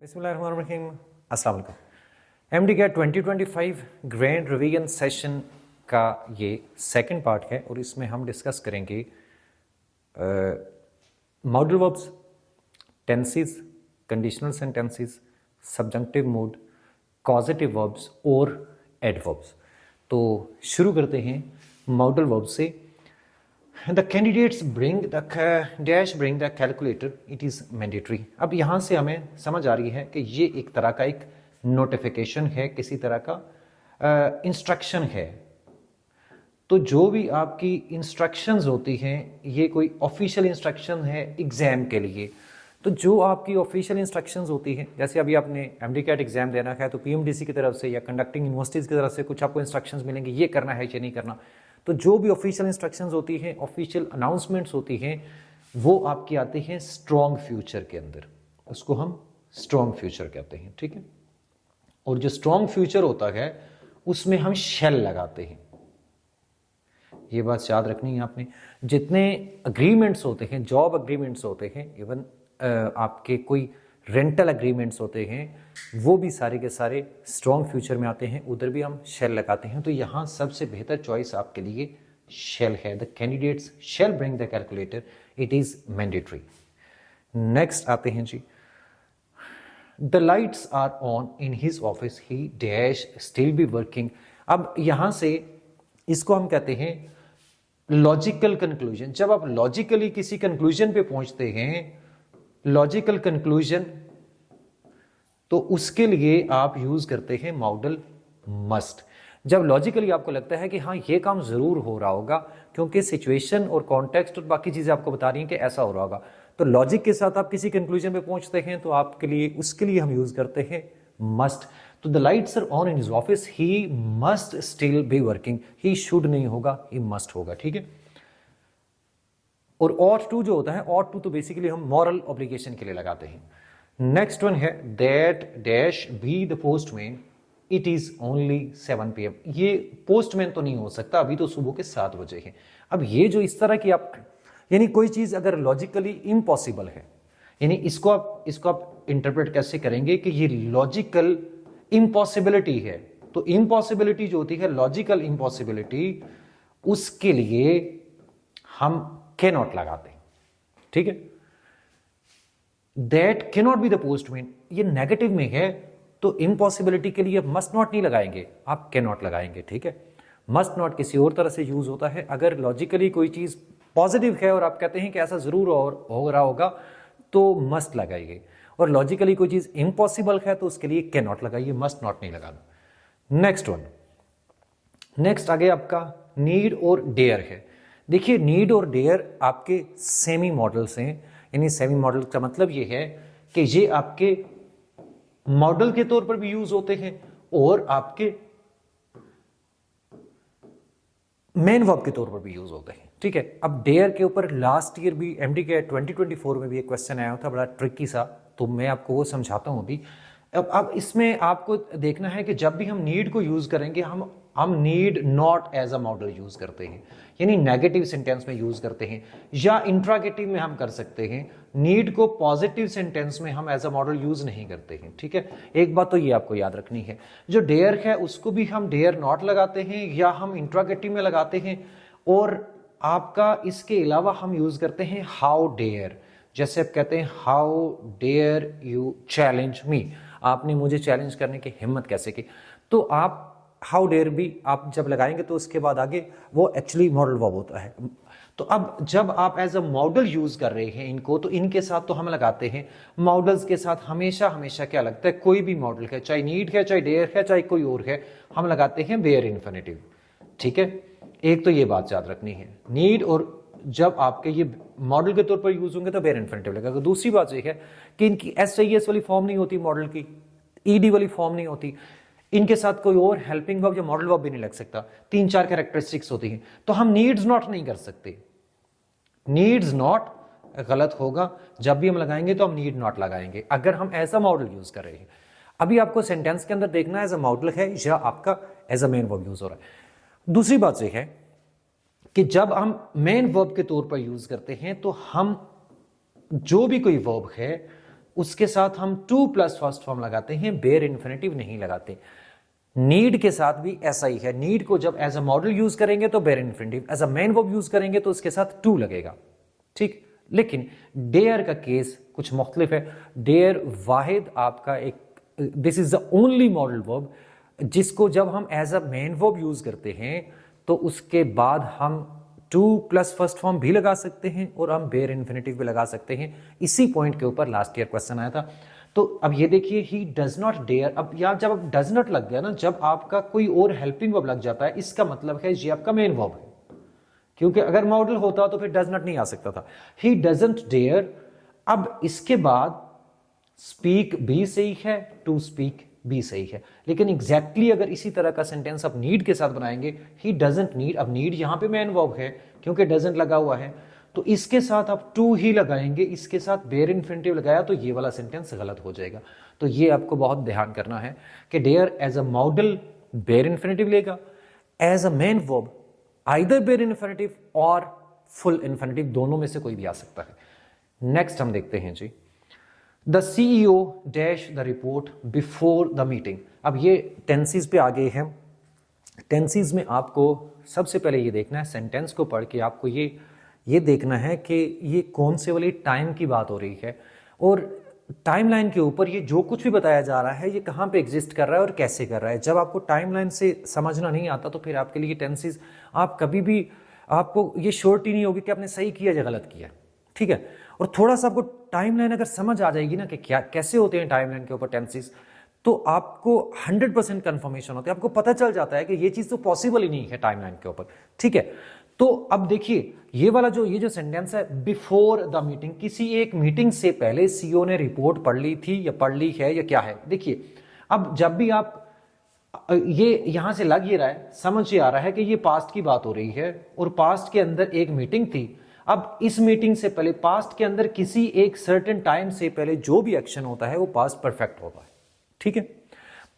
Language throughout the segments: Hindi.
बिस्मिल्लाहिर्रहमानिर्रहीम, अस्सलाम वालेकुम। MDCAT 2025 grand revision session का ये सेकंड पार्ट है और इसमें हम डिस्कस करेंगे modal verbs, tenses, conditional sentences, subjective mood, causative verbs और एडवर्ब्स। तो शुरू करते हैं मॉडल वर्ब से। The candidates bring the dash bring the calculator, it is mandatory. अब यहाँ से हमें समझ आ रही है कि ये एक तरह का एक नोटिफिकेशन है, किसी तरह का इंस्ट्रक्शन है। तो जो भी आपकी इंस्ट्रक्शंस होती हैं ये कोई ऑफिशियल इंस्ट्रक्शन है एग्ज़ाम के लिए। तो जो आपकी ऑफिशियल इंस्ट्रक्शंस होती हैं, जैसे अभी आपने एमडी कैट एग्जाम देना है तो पीएमडीसी की तरफ से या कंडक्टिंग यूनिवर्सिटीज़ की तरफ से कुछ आपको इंस्ट्रक्शंस मिलेंगे, ये करना है या नहीं करना। तो जो भी ऑफिशियल इंस्ट्रक्शंस होती हैं, ऑफिशियल अनाउंसमेंट्स होती हैं, वो आपकी आती हैं स्ट्रॉन्ग फ्यूचर के अंदर। उसको हम स्ट्रॉन्ग फ्यूचर कहते हैं, ठीक है। और जो स्ट्रॉन्ग फ्यूचर होता है उसमें हम शेल लगाते हैं। ये बात याद रखनी है आपने। जितने अग्रीमेंट्स होते हैं, जॉब अग्रीमेंट्स होते हैं, इवन आपके कोई रेंटल अग्रीमेंट्स होते हैं, वो भी सारे के सारे स्ट्रॉन्ग फ्यूचर में आते हैं, उधर भी हम शेल लगाते हैं। तो यहाँ सबसे बेहतर चॉइस आपके लिए शेल है। The candidates shall bring the calculator, it is mandatory. Next आते हैं जी, the lights are on in his office, he dash still be working. अब यहाँ से इसको हम कहते हैं लॉजिकल कंक्लूजन। जब आप लॉजिकली किसी कंक्लूजन पे पहुंचते हैं, लॉजिकल कंक्लूजन, तो उसके लिए आप यूज करते हैं मॉडल मस्ट। जब लॉजिकली आपको लगता है कि हाँ ये काम जरूर हो रहा होगा, क्योंकि सिचुएशन और कॉन्टेक्स्ट और बाकी चीजें आपको बता रही हैं कि ऐसा हो रहा होगा, तो लॉजिक के साथ आप किसी कंक्लूजन पे पहुंचते हैं, तो आपके लिए उसके लिए हम यूज करते हैं मस्ट। तो the lights are on in his office, he must still be working. He should नहीं होगा, ही मस्ट होगा, ठीक है। और ऑट टू जो होता है, ऑट टू तो बेसिकली हम मॉरल ऑब्लिगेशन के लिए लगाते हैं। नेक्स्ट वन है that dash be the postman, it is only 7 PM। ये पोस्टमैन तो नहीं हो सकता, अभी तो सुबह के 7 बजे है। अब ये जो इस तरह की आप, यानी कोई चीज अगर लॉजिकली इम्पॉसिबल है, यानी इसको आप इंटरप्रेट कैसे करेंगे कि ये लॉजिकल इम्पॉसिबिलिटी है। तो इम्पॉसिबिलिटी जो होती है, लॉजिकल इम्पॉसिबिलिटी, उसके लिए हम कैन नॉट लगाते हैं, ठीक है। That can not be the postman, ये नेगेटिव में है, तो इम्पॉसिबिलिटी के लिए मस्ट नॉट नहीं लगाएंगे, आप कैन नॉट लगाएंगे, ठीक है। मस्ट नॉट किसी और तरह से यूज होता है। अगर लॉजिकली कोई चीज पॉजिटिव है और आप कहते हैं कि ऐसा जरूर हो रहा होगा, तो मस्ट लगाइए। और लॉजिकली कोई चीज इम्पॉसिबल है तो उसके लिए कैन नॉट लगाइए, मस्ट नॉट नहीं लगाना। नेक्स्ट वन, नेक्स्ट आगे आपका नीड और डेयर है। देखिए नीड और डेयर आपके सेमी मॉडल्स हैं, यानी सेमी मॉडल का मतलब ये है कि ये आपके मॉडल के तौर पर भी यूज होते हैं और आपके मेन वर्ब के तौर पर भी यूज होते हैं, ठीक है। अब डेयर के ऊपर लास्ट ईयर भी एमडी के 2024 में भी एक क्वेश्चन आया था, बड़ा ट्रिकी सा, तो मैं आपको वो समझाता हूं अभी। अब इसमें आपको देखना है कि जब भी हम नीड को यूज करेंगे, हम need not as a model use करते हैं, यानी नेगेटिव सेंटेंस में यूज करते हैं, या इंट्रागेटिव में हम कर सकते हैं। नीड को पॉजिटिव सेंटेंस में हम एज अ मॉडल यूज नहीं करते हैं, ठीक है। एक बात तो ये आपको याद रखनी है। जो डेयर है उसको भी हम डेयर नॉट लगाते हैं या हम इंट्रागेटिव में लगाते हैं। और आपका इसके अलावा हम यूज करते हैं हाउ डेयर। जैसे आप कहते हैं how dare you challenge me, आपने मुझे चैलेंज करने की हिम्मत कैसे की। तो आप हाउ डेयर भी आप जब लगाएंगे तो उसके बाद आगे वो एक्चुअली मॉडल वर्ब होता है। तो अब जब आप एज अ मॉडल यूज कर रहे हैं इनको, तो इनके साथ तो हम लगाते हैं। मॉडल्स के साथ हमेशा हमेशा क्या लगता है, कोई भी मॉडल है, चाहे नीड है, चाहे डेयर है, चाहे कोई और है, हम लगाते हैं बेयर इन्फिनिटिव, ठीक है। एक तो ये बात याद रखनी है, नीड और जब आपके ये मॉडल के तौर पर यूज होंगे तो बेयर इन्फिनिटिव लगेगा। दूसरी बात यह है कि इनकी SIS वाली फॉर्म नहीं होती, मॉडल की ED वाली फॉर्म नहीं होती, इनके साथ कोई और हेल्पिंग वर्ब या मॉडल वर्ब भी नहीं लग सकता। 3-4 कैरेक्टरिस्टिक्स होती हैं, तो हम नीड्स नॉट नहीं कर सकते। नीड्स नॉट गलत होगा, जब भी हम लगाएंगे तो हम नीड नॉट लगाएंगे अगर हम ऐसा मॉडल यूज कर रहे हैं। अभी आपको सेंटेंस के अंदर देखना है एज अ मॉडल है या आपका as a main verb use हो रहा है। दूसरी बात यह है कि जब हम मेन वर्ब के तौर पर यूज करते हैं, तो हम जो भी कोई वर्ब है उसके साथ हम टू प्लस फर्स्ट फॉर्म लगाते हैं, बेयर इन्फिनेटिव नहीं लगाते। नीड के साथ भी ऐसा ही है, नीड को जब एज अ मॉडल यूज करेंगे तो bare infinitive, as a main verb use करेंगे तो उसके साथ टू लगेगा, ठीक। लेकिन डेयर का केस कुछ मुख्तलिफ है। डेयर वाहिद आपका एक, this is the only model verb जिसको जब हम as a main verb use करते हैं तो उसके बाद हम टू प्लस फर्स्ट फॉर्म भी लगा सकते हैं और हम बेयर इन्फिनेटिव भी लगा सकते हैं। इसी पॉइंट के ऊपर लास्ट ईयर क्वेश्चन आया था। तो अब ये देखिए, ही डज नॉट डेयर, अब यहाँ जब अब डज नॉट लग गया ना, जब आपका कोई और हेल्पिंग वर्ब लग जाता है, इसका मतलब है ये आपका मेन वर्ब है, क्योंकि अगर मॉडल होता तो फिर डज नॉट नहीं आ सकता था। ही डजंट डेयर, अब इसके बाद स्पीक भी सही है, टू स्पीक भी सही है, लेकिन एग्जैक्टली अगर इसी तरह का सेंटेंस आप नीड के साथ बनाएंगे, ही डजंट नीड, अब नीड यहां पे मेन वर्ब है क्योंकि डजंट लगा हुआ है, तो इसके साथ आप टू ही लगाएंगे, इसके साथ बेयर इन्फिनेटिव लगाया तो ये वाला सेंटेंस गलत हो जाएगा। तो ये आपको बहुत ध्यान करना है कि dare as a modal bare infinitive लेगा, as a main verb either bare infinitive और फुल इन्फिनेटिव, दोनों में से कोई भी आ सकता है। नेक्स्ट हम देखते हैं जी, the CEO dash the report before the meeting. अब ये टेंसेस पे आ गए हैं। टेंसेस में आपको सबसे पहले ये देखना है, सेंटेंस को पढ़ के आपको ये देखना है कि ये कौन से वाली टाइम की बात हो रही है, और टाइमलाइन के ऊपर ये जो कुछ भी बताया जा रहा है ये कहाँ पे एग्जिस्ट कर रहा है और कैसे कर रहा है। जब आपको टाइमलाइन से समझना नहीं आता तो फिर आपके लिए टेंसेस, आप कभी भी, आपको ये श्योरिटी नहीं होगी कि आपने सही किया या गलत किया, ठीक है। और थोड़ा सा आपको टाइमलाइन अगर समझ आ जाएगी ना कि क्या कैसे होते हैं टाइमलाइन के ऊपर टेंसेस, तो आपको 100% कंफर्मेशन होती है, आपको पता चल जाता है कि ये चीज तो पॉसिबल ही नहीं है टाइमलाइन के ऊपर, ठीक है। तो अब देखिए, ये वाला ये जो सेंटेंस है, बिफोर द मीटिंग, किसी एक मीटिंग से पहले सीईओ ने रिपोर्ट पढ़ ली थी या पढ़ ली है या क्या है। देखिए, अब जब भी आप ये यहां से लग ये रहा है, समझ ये आ रहा है कि ये पास्ट की बात हो रही है और पास्ट के अंदर एक मीटिंग थी। अब इस मीटिंग से पहले पास्ट के अंदर किसी एक सर्टेन टाइम से पहले जो भी एक्शन होता है वो पास्ट परफेक्ट होता है, ठीक है।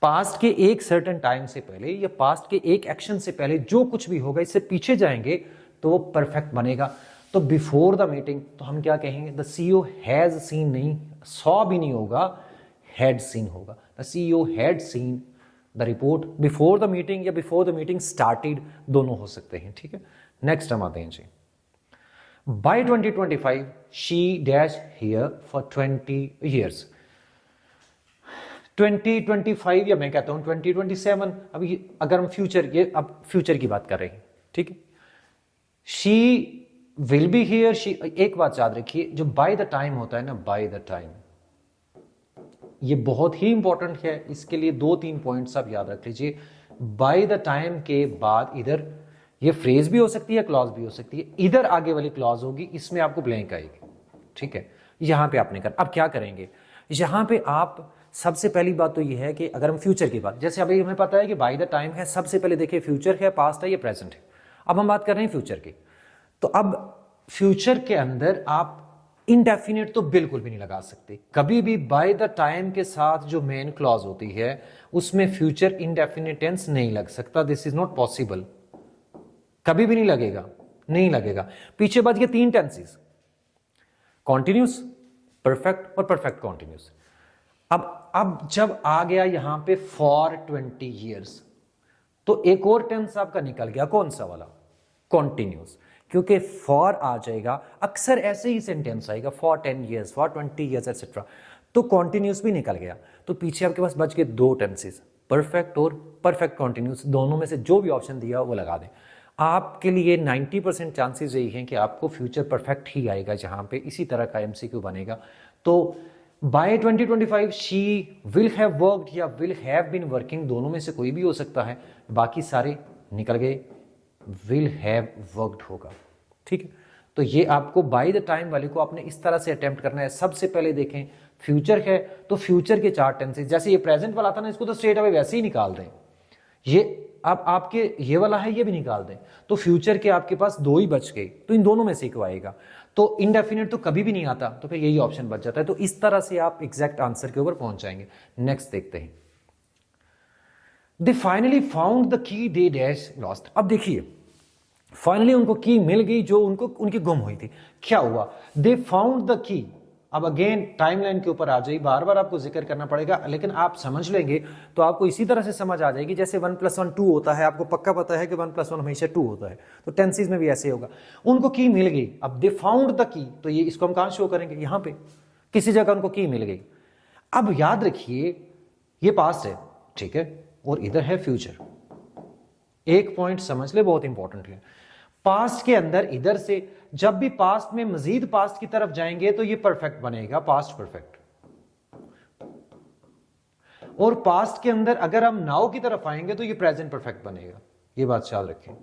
पास्ट के एक सर्टेन टाइम से पहले या पास्ट के एक एक्शन से पहले जो कुछ भी होगा, इससे पीछे जाएंगे तो वो परफेक्ट बनेगा। तो बिफोर द मीटिंग तो हम क्या कहेंगे, द सीईओ हैज सीन, नहीं सॉ भी नहीं होगा, हैड सीन होगा। The CEO had seen the report before the meeting या बिफोर द मीटिंग स्टार्टेड, दोनों हो सकते हैं, ठीक है। नेक्स्ट हम आते हैं जी, by 2025 she dash here for 20 years। 2025 या मैं कहता हूं 2027, अभी अगर हम अब फ्यूचर की बात कर रहे हैं, ठीक है। She will be here, she, एक बात याद रखिए, जो बाय द टाइम होता है ना, बाय द टाइम, ये बहुत ही इंपॉर्टेंट है। इसके लिए 2-3 पॉइंट्स आप याद रख लीजिए। बाय द टाइम के बाद इधर ये फ्रेज भी हो सकती है, क्लॉज भी हो सकती है, इधर आगे वाली क्लॉज होगी, इसमें आपको ब्लैंक आएगी, ठीक है। यहां पे आपने अब क्या करेंगे, यहां पे आप सबसे पहली बात तो ये है कि अगर हम फ्यूचर की बात, जैसे अभी हमें पता है कि बाय द टाइम है, सबसे पहले देखिए फ्यूचर है, पास्ट है, ये प्रेजेंट है। अब हम बात कर रहे हैं फ्यूचर की, तो अब फ्यूचर के अंदर आप इनडेफिनेट तो बिल्कुल भी नहीं लगा सकते। कभी भी बाय द टाइम के साथ जो मेन क्लॉज होती है उसमें फ्यूचर इनडेफिनेट टेंस नहीं लग सकता, दिस इज नॉट पॉसिबल, कभी भी नहीं लगेगा, नहीं लगेगा। पीछे बच गए 3 टेंसेस, कॉन्टिन्यूस, परफेक्ट और परफेक्ट कॉन्टिन्यूस। अब जब आ गया यहां पे फॉर 20 years, तो एक और टेंस आपका निकल गया, कौन सा वाला, कॉन्टिन्यूस, क्योंकि फॉर आ जाएगा, अक्सर ऐसे ही सेंटेंस आएगा, for 10 years, for 20 years etcetera, तो कॉन्टिन्यूस भी निकल गया। तो पीछे आपके पास बच गए 2 टेंसेस, परफेक्ट और परफेक्ट कॉन्टिन्यूस, दोनों में से जो भी ऑप्शन दिया वो लगा दें। आपके लिए 90% चांसेस यही हैं कि आपको फ्यूचर परफेक्ट ही आएगा, जहां पे इसी तरह का एमसीक्यू बनेगा। तो by 2025 she will have worked या विल हैव बीन वर्किंग, दोनों में से कोई भी हो सकता है, बाकी सारे निकल गए, विल हैव वर्कड होगा, ठीक है। तो ये आपको बाय द टाइम वाले को आपने इस तरह से अटेम्प्ट करना है। सबसे पहले देखें फ्यूचर है तो फ्यूचर के 4 टेंसेस, जैसे ये प्रेजेंट वाला था ना, इसको तो स्ट्रेट अवे वैसे ही निकाल दें। ये अब आपके ये वाला है, ये भी निकाल दें, तो फ्यूचर के आपके पास 2 ही बच गए, तो इन दोनों में से एक आएगा। तो इनडेफिनेट तो कभी भी नहीं आता, तो फिर यही ऑप्शन बच जाता है। तो इस तरह से आप एग्जैक्ट आंसर के ऊपर पहुंच जाएंगे। नेक्स्ट देखते हैं, they finally found the key they dash lost. अब देखिए, फाइनली उनको की मिल गई जो उनकी गुम हुई थी। क्या हुआ, दे फाउंड द की, अब अगेन टाइमलाइन के ऊपर आ जाइए, बार बार आपको जिक्र करना पड़ेगा, लेकिन आप समझ लेंगे तो आपको इसी तरह से समझ आ जाएगी जैसे 1 + 1 2 होता है, आपको पक्का पता है कि 1 + 1 हमेशा 2 होता है, तो टेंसेस में भी ऐसे होगा। उनको की मिल गई, अब दे फाउंड द की, तो ये इसको हम कहां शो करेंगे, यहां पे किसी जगह उनको की मिल गई। अब याद रखिए ये पास्ट है, ठीक है, और इधर है फ्यूचर। एक पॉइंट समझ ले, बहुत इंपॉर्टेंट है। पास्ट के अंदर इधर से जब भी पास्ट में मजीद पास्ट की तरफ जाएंगे तो ये परफेक्ट बनेगा, पास्ट परफेक्ट। और पास्ट के अंदर अगर हम नाउ की तरफ आएंगे तो ये प्रेजेंट परफेक्ट बनेगा। ये बात याद रखें।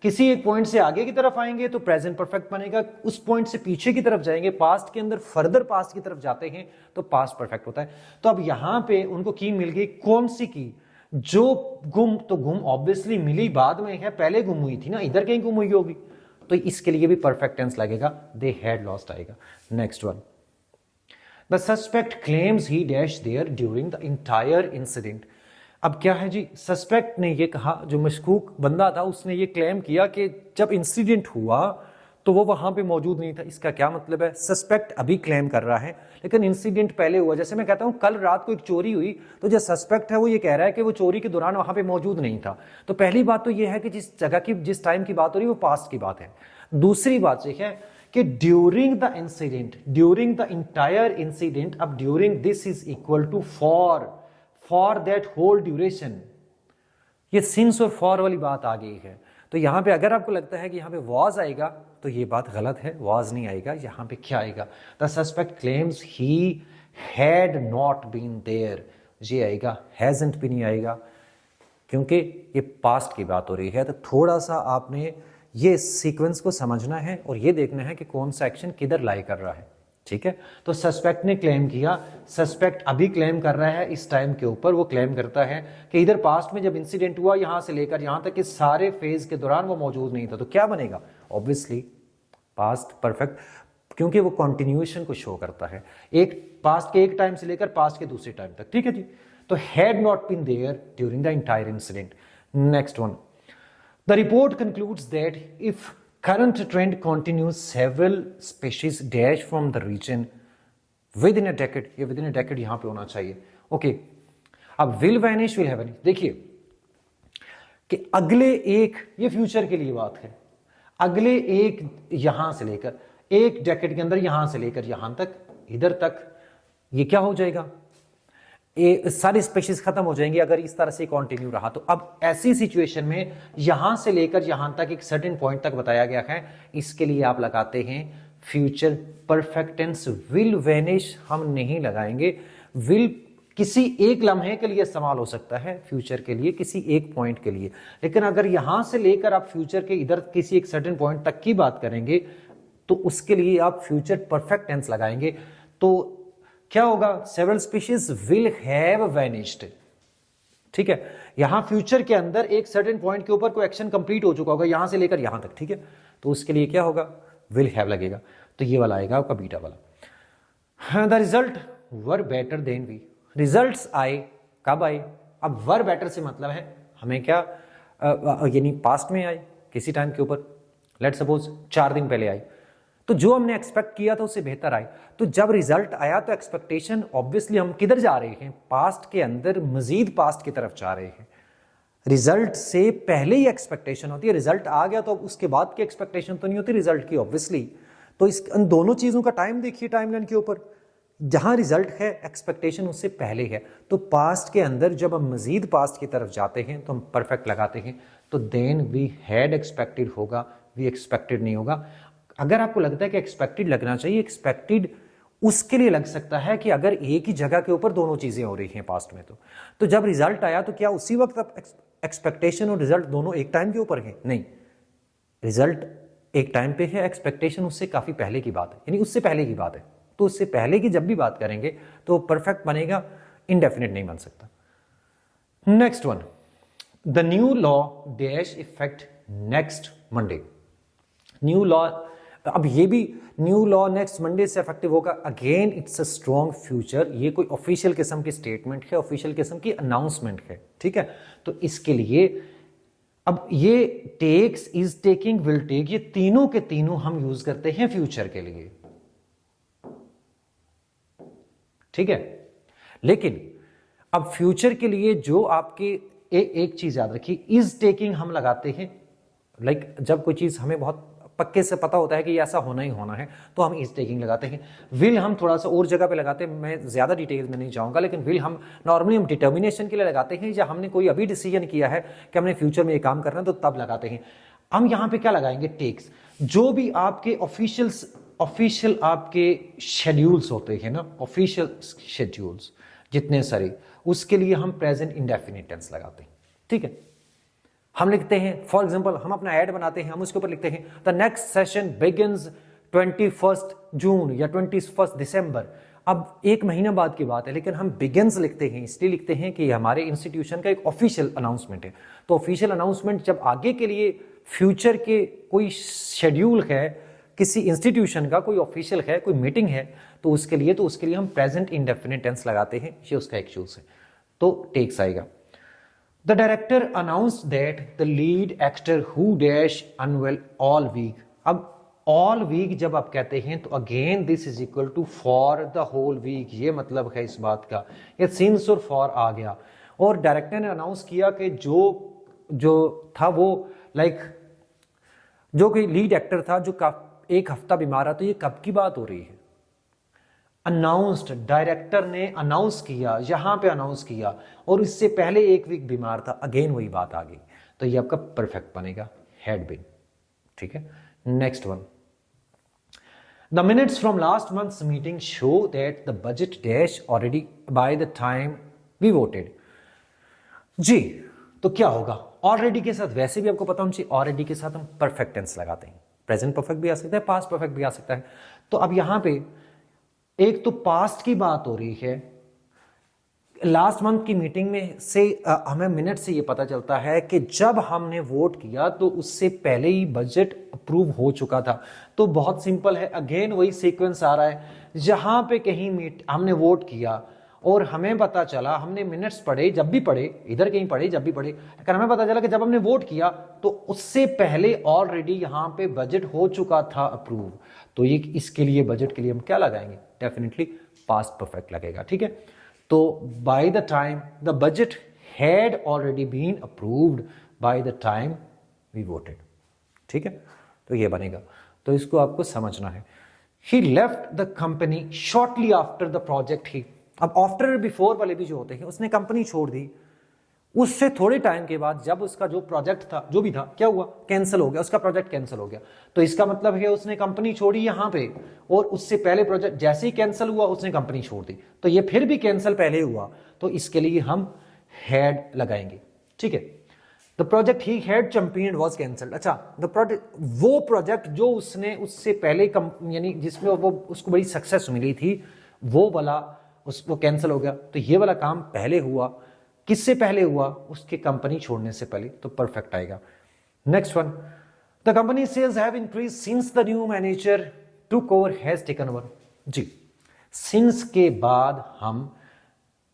किसी एक पॉइंट से आगे की तरफ आएंगे तो प्रेजेंट परफेक्ट बनेगा, उस पॉइंट से पीछे की तरफ जाएंगे, पास्ट के अंदर फर्दर पास्ट की तरफ जाते हैं तो पास्ट परफेक्ट होता है। तो अब यहां पे उनको की मिल गई, कौन सी की, जो गुम, तो गुम ऑब्वियसली मिली बाद में है, पहले गुम हुई थी ना, इधर कहीं गुम हुई होगी, तो इसके लिए भी परफेक्ट टेंस लगेगा, दे हैड लॉस्ट आएगा। Next one, the suspect claims he dash there during the entire incident. अब क्या है जी, सस्पेक्ट ने ये कहा, जो मशकूक बंदा था उसने ये क्लेम किया कि जब इंसिडेंट हुआ तो वो वहां पे मौजूद नहीं था। इसका क्या मतलब है, सस्पेक्ट अभी क्लेम कर रहा है लेकिन इंसिडेंट पहले हुआ। जैसे मैं कहता हूं कल रात को एक चोरी हुई, तो जो सस्पेक्ट है वो ये कह रहा है कि वो चोरी के दौरान वहां पे मौजूद नहीं था। तो पहली बात तो ये है कि जिस जगह की, जिस टाइम की बात हो रही है वो पास्ट की बात है। दूसरी बात ये है कि during the incident, during the entire incident, अब during this is equal to for that whole duration. ये सिंस और फॉर वाली बात आ गई है। तो यहां पे अगर आपको लगता है कि यहां पे वॉज आएगा तो ये बात गलत है, वॉज नहीं आएगा, यहां पे क्या आएगा, the suspect claims he had not been there, ये आएगा, हैजंट भी नहीं आएगा, क्योंकि ये पास्ट की बात हो रही है। तो थोड़ा सा आपने ये सीक्वेंस को समझना है और ये देखना है कि कौन सा एक्शन किधर लाई कर रहा है, ठीक है। तो सस्पेक्ट ने क्लेम किया, सस्पेक्ट अभी क्लेम कर रहा है इस टाइम के ऊपर, वो क्लेम करता है कि इधर पास्ट में जब इंसिडेंट हुआ यहां से लेकर यहां तक के सारे फेज के दौरान वो मौजूद नहीं था। तो क्या बनेगा, ऑब्वियसली पास्ट परफेक्ट, क्योंकि वो कंटिन्यूएशन को शो करता है, एक पास्ट के एक टाइम से लेकर पास्ट के दूसरे टाइम तक, ठीक है जी। तो had not been there during the entire incident. Next one, the report concludes that if current trend continues, several species dash from the region within a decade, ये within a decade यहां पे होना चाहिए, ओके। अब will vanish, will have vanish, देखिए कि अगले एक, ये फ्यूचर के लिए बात है, अगले एक यहां से लेकर एक डेकेड के अंदर यहां से लेकर यहां तक, इधर तक, ये क्या हो जाएगा, सारी स्पीशीज खत्म हो जाएंगी अगर इस तरह से कंटिन्यू रहा। तो अब ऐसी सिचुएशन में यहां से लेकर यहां तक एक सर्टेन पॉइंट तक बताया गया है, इसके लिए आप लगाते हैं future perfect tense. Will vanish हम नहीं लगाएंगे, विल किसी एक लम्हे के लिए इस्तेमाल हो सकता है, फ्यूचर के लिए किसी एक पॉइंट के लिए, लेकिन अगर यहां से लेकर आप फ्यूचर के इधर किसी एक सर्टेन पॉइंट तक की बात करेंगे तो उसके लिए आप फ्यूचर परफेक्ट टेंस लगाएंगे। तो क्या होगा, several species will have vanished, ठीक है। यहां फ्यूचर के अंदर एक सर्टेन पॉइंट के ऊपर कोई एक्शन कंप्लीट हो चुका होगा यहां से लेकर यहां तक, ठीक है, तो उसके लिए क्या होगा, विल हैव लगेगा। तो ये वाला आएगा आपका बीटा वाला। The result were better than we, results आए, कब आए, अब वर बेटर से मतलब है हमें क्या, यानी पास्ट में आए किसी टाइम के ऊपर, लेट सपोज 4 दिन पहले आए, तो जो हमने एक्सपेक्ट किया था उससे बेहतर आए। तो जब रिजल्ट आया तो एक्सपेक्टेशन, ऑब्वियसली हम किधर जा रहे हैं, पास्ट के अंदर मजीद पास्ट की तरफ जा रहे हैं। रिजल्ट से पहले ही एक्सपेक्टेशन होती है, रिजल्ट आ गया तो उसके बाद की एक्सपेक्टेशन तो नहीं होती रिजल्ट की, ऑब्वियसली। तो इन दोनों चीजों का टाइम देखिए टाइमलाइन के ऊपर, जहां रिजल्ट है एक्सपेक्टेशन उससे पहले है। तो पास्ट के अंदर जब हम मजीद पास्ट की तरफ जाते हैं तो हम परफेक्ट लगाते हैं, तो देन वी हैड एक्सपेक्टेड होगा, वी एक्सपेक्टेड नहीं होगा। अगर आपको लगता है कि एक्सपेक्टेड लगना चाहिए, एक्सपेक्टेड उसके लिए लग सकता है कि अगर एक ही जगह के ऊपर दोनों चीजें हो रही हैं पास्ट में, तो जब रिजल्ट आया तो क्या उसी वक्त एक्सपेक्टेशन और रिजल्ट दोनों एक टाइम के ऊपर है, नहीं, रिजल्ट एक टाइम पे है, एक्सपेक्टेशन उससे काफी पहले की बात है, यानी उससे पहले की बात है। तो उससे पहले की जब भी बात करेंगे तो परफेक्ट बनेगा, इनडेफिनेट नहीं बन सकता। Next one, the new law dash effect next Monday, new law, अब ये भी न्यू लॉ नेक्स्ट मंडे से इफेक्टिव होगा। Again it's a strong future, ये कोई ऑफिशियल किस्म की स्टेटमेंट है, ऑफिशियल किस्म की अनाउंसमेंट है, ठीक है। तो इसके लिए अब ये takes, is taking, will take, ये तीनों के तीनों हम यूज करते हैं फ्यूचर के लिए, ठीक है। लेकिन अब फ्यूचर के लिए जो आपके एक चीज याद रखिए, इज टेकिंग हम लगाते हैं लाइक जब कोई चीज हमें बहुत पक्के से पता होता है कि ऐसा होना ही होना है तो हम इज टेकिंग लगाते हैं। विल हम थोड़ा सा और जगह पे लगाते हैं, मैं ज्यादा डिटेल्स में नहीं जाऊंगा, लेकिन विल हम नॉर्मली हम डिटर्मिनेशन के लिए लगाते हैं, या हमने कोई अभी डिसीजन किया है कि हमने फ्यूचर में ये काम करना है तो तब लगाते हैं। हम यहां पे क्या लगाएंगे, टेक्स। जो भी आपके ऑफिशियल आपके शेड्यूल्स होते हैं ना, ऑफिशियल शेड्यूल्स जितने सारे, उसके लिए हम प्रेजेंट इंडेफिनिट टेंस लगाते हैं, ठीक है। हम लिखते हैं फॉर एग्जांपल, हम अपना ऐड बनाते हैं, हम उसके ऊपर लिखते हैं द नेक्स्ट सेशन बिगिंस 21 जून या 21 दिसंबर। अब एक महीना बाद की बात है, लेकिन हम बिगिंस लिखते हैं, इसलिए लिखते हैं कि हमारे इंस्टीट्यूशन का एक ऑफिशियल अनाउंसमेंट है। तो ऑफिशियल अनाउंसमेंट जब आगे के लिए फ्यूचर के कोई शेड्यूल है, किसी इंस्टीट्यूशन का कोई ऑफिशियल है, कोई मीटिंग है, तो उसके लिए हम प्रेजेंट इंडेफिनिट टेंस लगाते हैं, ये उसका एक यूज है। तो टेक्स आएगा। The director announced that the lead actor who dash unwell all week. अब all week जब आप कहते हैं तो again this is equal to for the whole week, ये मतलब है इस बात का, ये सिंस और फॉर आ गया। और डायरेक्टर ने अनाउंस किया कि जो था वो लाइक जो कोई लीड एक्टर था जो एक हफ्ता बीमार था, तो ये कब की बात हो रही है, अनाउंस्ड, डायरेक्टर ने अनाउंस किया, यहां पे अनाउंस किया, और इससे पहले एक वीक बीमार था, अगेन वही बात आ गई, तो ये आपका परफेक्ट बनेगा, हैड बीन, ठीक है। Next one, the minutes from last month's meeting show that the budget dash already by the time we voted. जी, तो क्या होगा, ऑलरेडी के साथ वैसे भी आपको पता होना चाहिए, ऑलरेडी के साथ हम परफेक्ट टेंस लगाते हैं, प्रेजेंट परफेक्ट भी आ सकता है, पास्ट परफेक्ट भी आ सकता है। तो अब यहां पे एक तो पास्ट की बात हो रही है, लास्ट मंथ की मीटिंग में से हमें मिनट से ये पता चलता है कि जब हमने वोट किया तो उससे पहले ही बजट अप्रूव हो चुका था। तो बहुत सिंपल है, अगेन वही सीक्वेंस आ रहा है, जहां पे कहीं हमने वोट किया और हमें पता चला, हमने मिनट्स पढ़े, जब भी पढ़े, इधर कहीं पढ़े, जब भी पढ़े, लेकिन हमें पता चला कि जब हमने वोट किया तो उससे पहले ऑलरेडी यहां पे बजट हो चुका था अप्रूव। तो ये इसके लिए बजट के लिए हम क्या लगाएंगे, डेफिनेटली पास्ट परफेक्ट लगेगा, ठीक है। तो by the time the budget had already been approved by the time we voted, ठीक है। तो ये बनेगा, तो इसको आपको समझना है। He left the company shortly after the project ही, अब आफ्टर बिफोर वाले भी जो होते हैं, उसने कंपनी छोड़ दी, उससे थोड़े टाइम के बाद जब उसका जो प्रोजेक्ट था, जो भी था, क्या हुआ, कैंसिल हो गया, उसका प्रोजेक्ट कैंसिल हो गया। तो इसका मतलब है उसने कंपनी छोड़ी यहां पे, और उससे पहले प्रोजेक्ट जैसे ही कैंसिल हुआ उसने कंपनी छोड़ दी, तो ये फिर भी कैंसिल पहले हुआ, तो इसके लिए हम हैड लगाएंगे, ठीक है। The project he had champion was cancelled. अच्छा, द प्रोजेक्ट, वो प्रोजेक्ट जो उसने उससे पहले यानी जिसमें वो उसको बड़ी सक्सेस मिली थी, वो वाला वो कैंसिल हो गया, तो ये वाला काम पहले हुआ, किससे पहले हुआ, उसके कंपनी छोड़ने से पहले, तो परफेक्ट आएगा। Next one, the company sales have increase since the new manager took over has taken over. जी, सिंस के बाद हम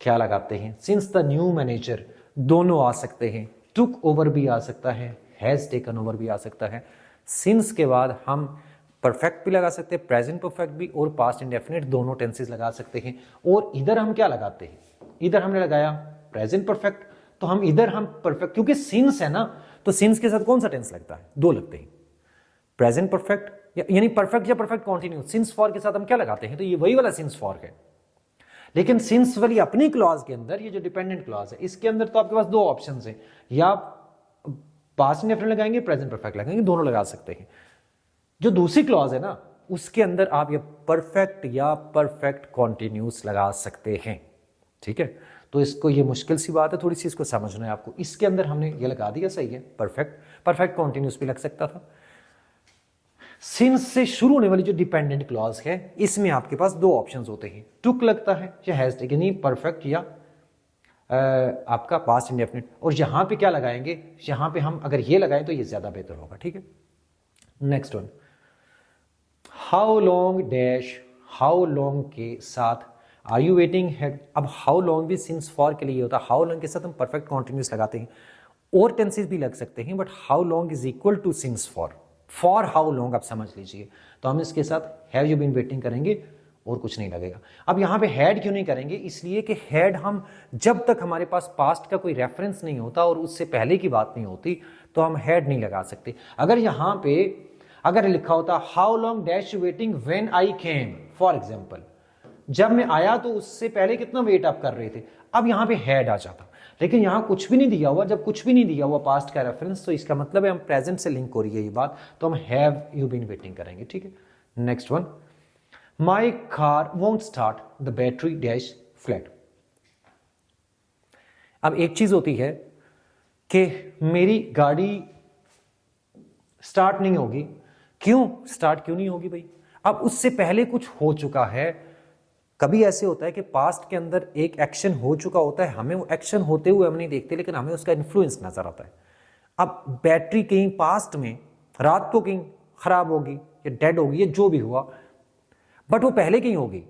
क्या लगाते हैं, सिंस द न्यू मैनेजर, दोनों आ सकते हैं, टुक ओवर भी आ सकता है, हैज टेकन ओवर भी आ सकता है। सिंस के बाद हम परफेक्ट भी लगा सकते हैं, प्रेजेंट परफेक्ट भी, और पास्ट इंडेफिनिट, दोनों टेंसेस लगा सकते हैं। और इधर हम क्या लगाते हैं, इधर हमने लगाया प्रेजेंट परफेक्ट, तो हम इधर हम परफेक्ट, क्योंकि सिंस है ना, तो सिंस के साथ कौन सा टेंस लगता है, दो लगते हैं, प्रेजेंट परफेक्ट यानी परफेक्ट या परफेक्ट कॉन्टिन्यूस। सिंस फॉर के साथ हम क्या लगाते हैं, तो ये वही वाला सिंस फॉर है। लेकिन सिंस वाली अपनी क्लॉज के अंदर, ये जो डिपेंडेंट क्लॉज है, इसके अंदर तो आपके पास दो ऑप्शन है, या पास्ट इंडेफिनिट लगाएंगे, प्रेजेंट परफेक्ट लगाएंगे, दोनों लगा सकते हैं। जो दूसरी क्लॉज है ना, उसके अंदर आप ये परफेक्ट या परफेक्ट कॉन्टिन्यूस लगा सकते हैं, ठीक है। तो इसको, ये मुश्किल सी बात है थोड़ी सी, इसको समझना है आपको। इसके अंदर हमने ये लगा दिया, सही है, परफेक्ट कॉन्टिन्यूस भी लग सकता था। सिंस से शुरू होने वाली जो डिपेंडेंट क्लॉज है, इसमें आपके पास दो ऑप्शंस होते हैं, टुक लगता है या हैज टेकन, यानी परफेक्ट या आपका पास्ट इंडेफिनिट। और यहां पे क्या लगाएंगे, यहां पे हम अगर ये लगाएं तो ये ज्यादा बेहतर होगा, ठीक है। Next one, how long dash, how long के साथ आर यू वेटिंग हैड। अब हाउ लॉन्ग भी सिंस फॉर के लिए होता है, हाउ लॉन्ग के साथ हम परफेक्ट कॉन्टिन्यूस लगाते हैं, और टेंसेस भी लग सकते हैं, but how long is equal to since for how long आप समझ लीजिए। तो हम इसके साथ हैव यू बीन वेटिंग करेंगे और कुछ नहीं लगेगा। अब यहाँ पे हैड क्यों नहीं करेंगे, इसलिए कि हैड हम जब तक हमारे पास पास्ट का कोई रेफरेंस नहीं होता और उससे पहले की बात नहीं होती तो हम हैड नहीं लगा सकते। अगर यहाँ पे अगर लिखा होता how long dash waiting when I came, for example, जब मैं आया तो उससे पहले कितना वेट आप कर रहे थे, अब यहाँ पे हैड आ जाता। लेकिन यहाँ कुछ भी नहीं दिया हुआ, जब कुछ भी नहीं दिया हुआ पास्ट का रेफरेंस, तो इसका मतलब है हम प्रेजेंट से लिंक हो रही है ये बात, तो हम हैव यू बीन वेटिंग करेंगे। ठीक है, next one, my car won't start, the battery dash flat. अब एक चीज होती है कि मेरी गाड़ी स्टार्ट नहीं होगी, क्यों स्टार्ट क्यों नहीं होगी भाई, अब उससे पहले कुछ हो चुका है। कभी ऐसे होता है कि पास्ट के अंदर एक एक्शन हो चुका होता है, हमें वो एक्शन होते हुए हम नहीं देखते, लेकिन हमें उसका इन्फ्लुएंस नजर आता है। अब बैटरी कहीं पास्ट में रात को कहीं खराब होगी या डेड होगी या जो भी हुआ, बट वो पहले कहीं होगी।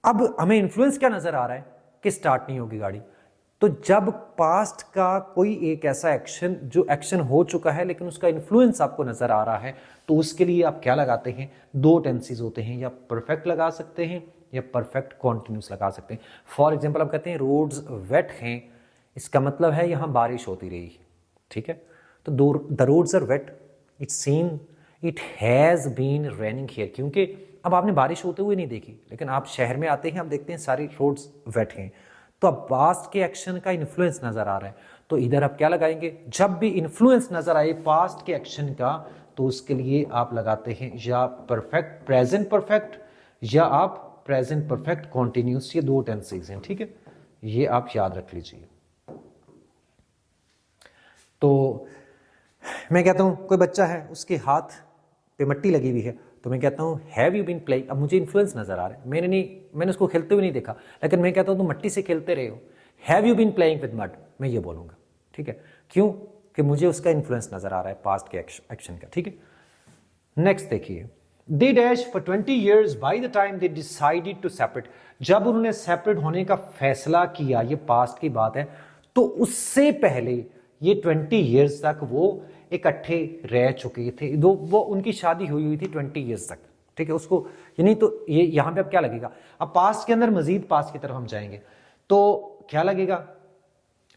अब हमें इन्फ्लुएंस क्या नजर आ रहा है कि स्टार्ट नहीं होगी गाड़ी। तो जब पास्ट का कोई एक ऐसा एक्शन जो एक्शन हो चुका है लेकिन उसका इन्फ्लुएंस आपको नजर आ रहा है, तो उसके लिए आप क्या लगाते हैं, दो टेंसेस होते हैं, या परफेक्ट लगा सकते हैं या परफेक्ट कॉन्टिन्यूस लगा सकते हैं। फॉर एग्जाम्पल आप कहते हैं रोड्स वेट हैं, इसका मतलब है यहां बारिश होती रही। ठीक है, तो the roads are wet, it seen it has been raining here, क्योंकि अब आपने बारिश होते हुए नहीं देखी, लेकिन आप शहर में आते हैं, आप देखते हैं सारी रोड्स वेट हैं, तो अब पास्ट के एक्शन का इन्फ्लुएंस नजर आ रहा है। तो इधर आप क्या लगाएंगे, जब भी इन्फ्लुएंस नजर आए पास्ट के एक्शन का, तो उसके लिए आप लगाते हैं या परफेक्ट प्रेजेंट परफेक्ट या आप प्रेजेंट परफेक्ट कॉन्टिन्यूस, ये दो टेंसेस हैं। ठीक है, ये आप याद रख लीजिए। तो मैं कहता हूं कोई बच्चा है, उसके हाथ पे मट्टी लगी हुई है, तो मैं कहता हूं हैव यू बीन प्लेइंग। अब मुझे इन्फ्लुएंस नजर आ रहा है, मैंने उसको खेलते हुए नहीं देखा, लेकिन मैं कहता हूं तुम मट्टी से खेलते रहे हो, have you been playing with mud, मैं ये बोलूंगा। ठीक है, क्यों कि मुझे उसका इन्फ्लुएंस नजर आ रहा है पास्ट के एक्शन का। ठीक है, नेक्स्ट देखिए, they dash for 20 years by the time they decided to separate. जब उन्होंने सेपरेट होने का फैसला किया, ये पास्ट की बात है, तो उससे पहले ये 20 years तक वो इकट्ठे रह चुके थे, वो उनकी शादी हुई थी 20 years तक। ठीक है, उसको यानी तो ये यहां पे अब क्या लगेगा, अब पास्ट के अंदर मजीद पास्ट की तरफ हम जाएंगे तो क्या लगेगा,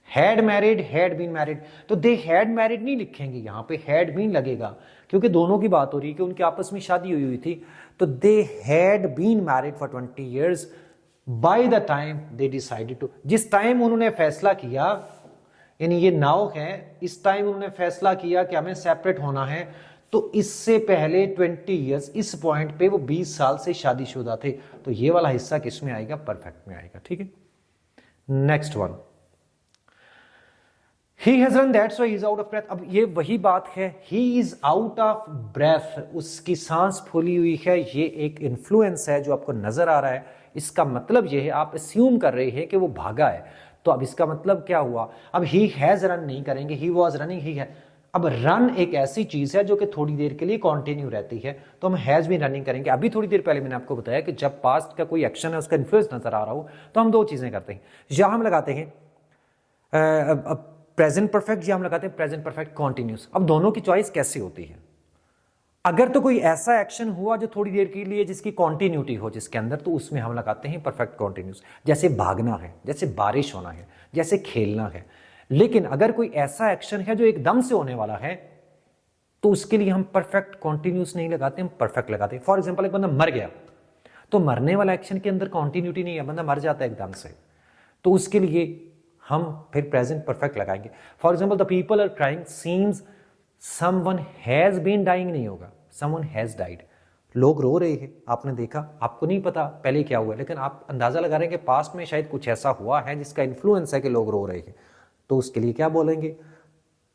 had married, had been married, तो दे हैड मैरिड नहीं लिखेंगे, यहां पे हैड बीन लगेगा, क्योंकि दोनों की बात हो रही है कि उनके आपस में शादी हुई थी। तो they had been married for 20 years by the time they decided to, जिस टाइम उन्होंने फैसला किया, यानी ये नाउ है, इस टाइम उन्होंने फैसला किया कि हमें सेपरेट होना है, तो इससे पहले 20 years, इस पॉइंट पे वो 20 साल से शादीशुदा थे, तो ये वाला हिस्सा किस में आएगा, परफेक्ट में आएगा। ठीक है, next one, He has run, that's why he is out of breath। अब ये वही बात है, he is out of breath, उसकी सांस फूली हुई है, ये एक इन्फ्लुएंस है जो आपको नजर आ रहा है। इसका मतलब ये है, आप अस्यूम कर रहे हैं कि वो भागा है, तो अब इसका मतलब क्या हुआ, अब he has run नहीं करेंगे, he was running, he है। अब रन एक ऐसी चीज है जो कि थोड़ी देर के लिए कॉन्टिन्यू रहती है, तो हम हैज बीन रनिंग करेंगे। अभी थोड़ी देर पहले मैंने आपको बताया कि जब पास्ट का कोई एक्शन है उसका इन्फ्लुएंस नजर आ रहा हो, तो हम दो चीजें करते हैं, या हम लगाते हैं प्रेजेंट परफेक्ट, या हम लगाते हैं प्रेजेंट परफेक्ट कॉन्टिन्यूस। अब दोनों की चॉइस कैसे होती है, अगर तो कोई ऐसा एक्शन हुआ जो थोड़ी देर के लिए जिसकी कॉन्टिन्यूटी हो जिसके अंदर, तो उसमें हम लगाते हैं परफेक्ट कॉन्टिन्यूस, जैसे भागना है, जैसे बारिश होना है, जैसे खेलना है। लेकिन अगर कोई ऐसा एक्शन है जो एकदम से होने वाला है, तो उसके लिए हम परफेक्ट कॉन्टिन्यूस नहीं लगाते, हम परफेक्ट लगाते हैं। फॉर एग्जाम्पल, एक बंदा मर गया, तो मरने वाला एक्शन के अंदर कॉन्टिन्यूटी नहीं है, बंदा मर जाता है एकदम से, तो उसके लिए हम फिर प्रेजेंट परफेक्ट लगाएंगे। For example, the people are crying seems someone has been dying नहीं होगा, समवन हैज डाइड। लोग रो रहे हैं, आपने देखा, आपको नहीं पता पहले क्या हुआ, लेकिन आप अंदाजा लगा रहे हैं कि पास्ट में शायद कुछ ऐसा हुआ है जिसका इन्फ्लुएंस है कि लोग रो रहे हैं, तो उसके लिए क्या बोलेंगे,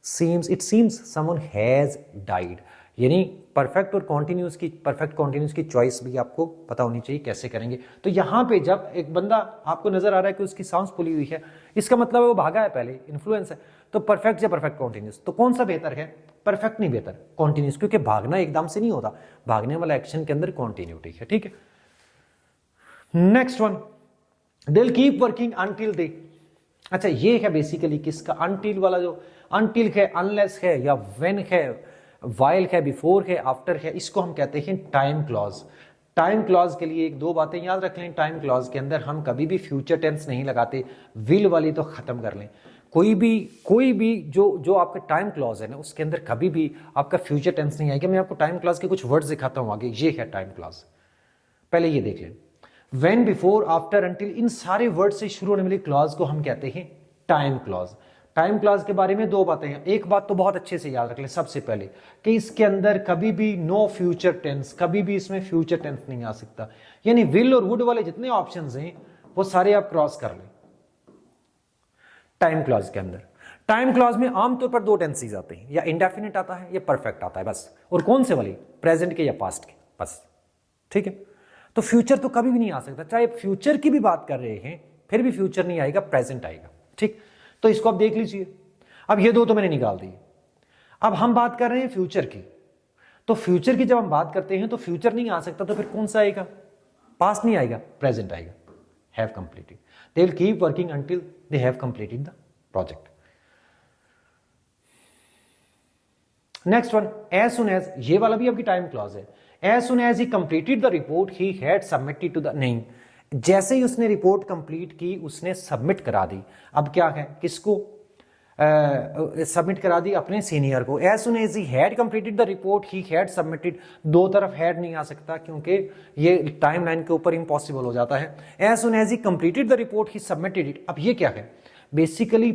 seems, it seems someone has died. यानी परफेक्ट और कॉन्टिन्यूस की, परफेक्ट कॉन्टिन्यूस की चॉइस भी आपको पता होनी चाहिए कैसे करेंगे। तो यहां पे जब एक बंदा आपको नजर आ रहा है कि उसकी सांस फूली हुई है, इसका मतलब है वो भागा है, पहले इन्फ्लुएंस है, तो परफेक्ट या परफेक्ट कॉन्टिन्यूस, तो कौन सा बेहतर है, परफेक्ट नहीं बेहतर, कॉन्टिन्यूस, क्योंकि भागना एकदम से नहीं होता, भागने वाला एक्शन के अंदर कॉन्टिन्यूटी है। ठीक है, next one, they will keep working until they. अच्छा, ये है बेसिकली किसका, अनटिल वाला, जो अनटिल है, अनलेस है, या व्हेन है, वाइल है, बिफोर है, आफ्टर है, इसको हम कहते हैं टाइम क्लॉज। टाइम क्लॉज के लिए एक दो बातें याद रख लें। टाइम क्लॉज के अंदर हम कभी भी फ्यूचर टेंस नहीं लगाते, विल वाली तो खत्म कर लें। कोई भी जो आपका टाइम क्लॉज है ना, उसके अंदर कभी भी आपका फ्यूचर टेंस नहीं आएगा। मैं आपको टाइम क्लॉज के कुछ वर्ड्स दिखाता हूं आगे, ये है टाइम क्लॉज। पहले ये देख लें, व्हेन, बिफोर, आफ्टर, अनटिल, इन सारे वर्ड से शुरू होने वाली क्लॉज को हम कहते हैं टाइम क्लॉज। टाइम क्लॉज के बारे में दो बातें हैं। एक बात तो बहुत अच्छे से याद रख लें सबसे पहले, कि इसके अंदर कभी भी नो फ्यूचर टेंस, कभी भी इसमें फ्यूचर टेंस नहीं आ सकता। यानी विल और वुड वाले जितने ऑप्शंस हैं वो सारे आप क्रॉस कर लें टाइम क्लॉज के अंदर। टाइम क्लॉज में आमतौर पर दो टेंसेस आते हैं, या इंडेफिनिट आता है या परफेक्ट आता है बस। और कौन से वाली? प्रेजेंट के या पास्ट के, बस। ठीक है, तो फ्यूचर तो कभी भी नहीं आ सकता। चाहे फ्यूचर की भी बात कर रहे हैं फिर भी फ्यूचर नहीं आएगा, प्रेजेंट आएगा। ठीक, तो इसको आप देख लीजिए। अब ये दो तो मैंने निकाल दी। अब हम बात कर रहे हैं फ्यूचर की, तो फ्यूचर की जब हम बात करते हैं तो फ्यूचर नहीं आ सकता, तो फिर कौन सा आएगा? पास्ट नहीं आएगा, प्रेजेंट आएगा। Have completed, they will keep working until they have completed the project. Next one, as soon as, ये वाला भी आपकी टाइम क्लॉज है। As soon as he completed the report he had submitted to the, नहीं, जैसे ही उसने रिपोर्ट कंप्लीट की उसने सबमिट करा दी। अब क्या है, किसको सबमिट करा दी? अपने सीनियर को। As soon as he had completed the report he had submitted, दो तरफ हैड नहीं आ सकता क्योंकि ये टाइमलाइन के ऊपर इम्पॉसिबल हो जाता है। As soon as he completed the report he submitted it. अब ये क्या है? बेसिकली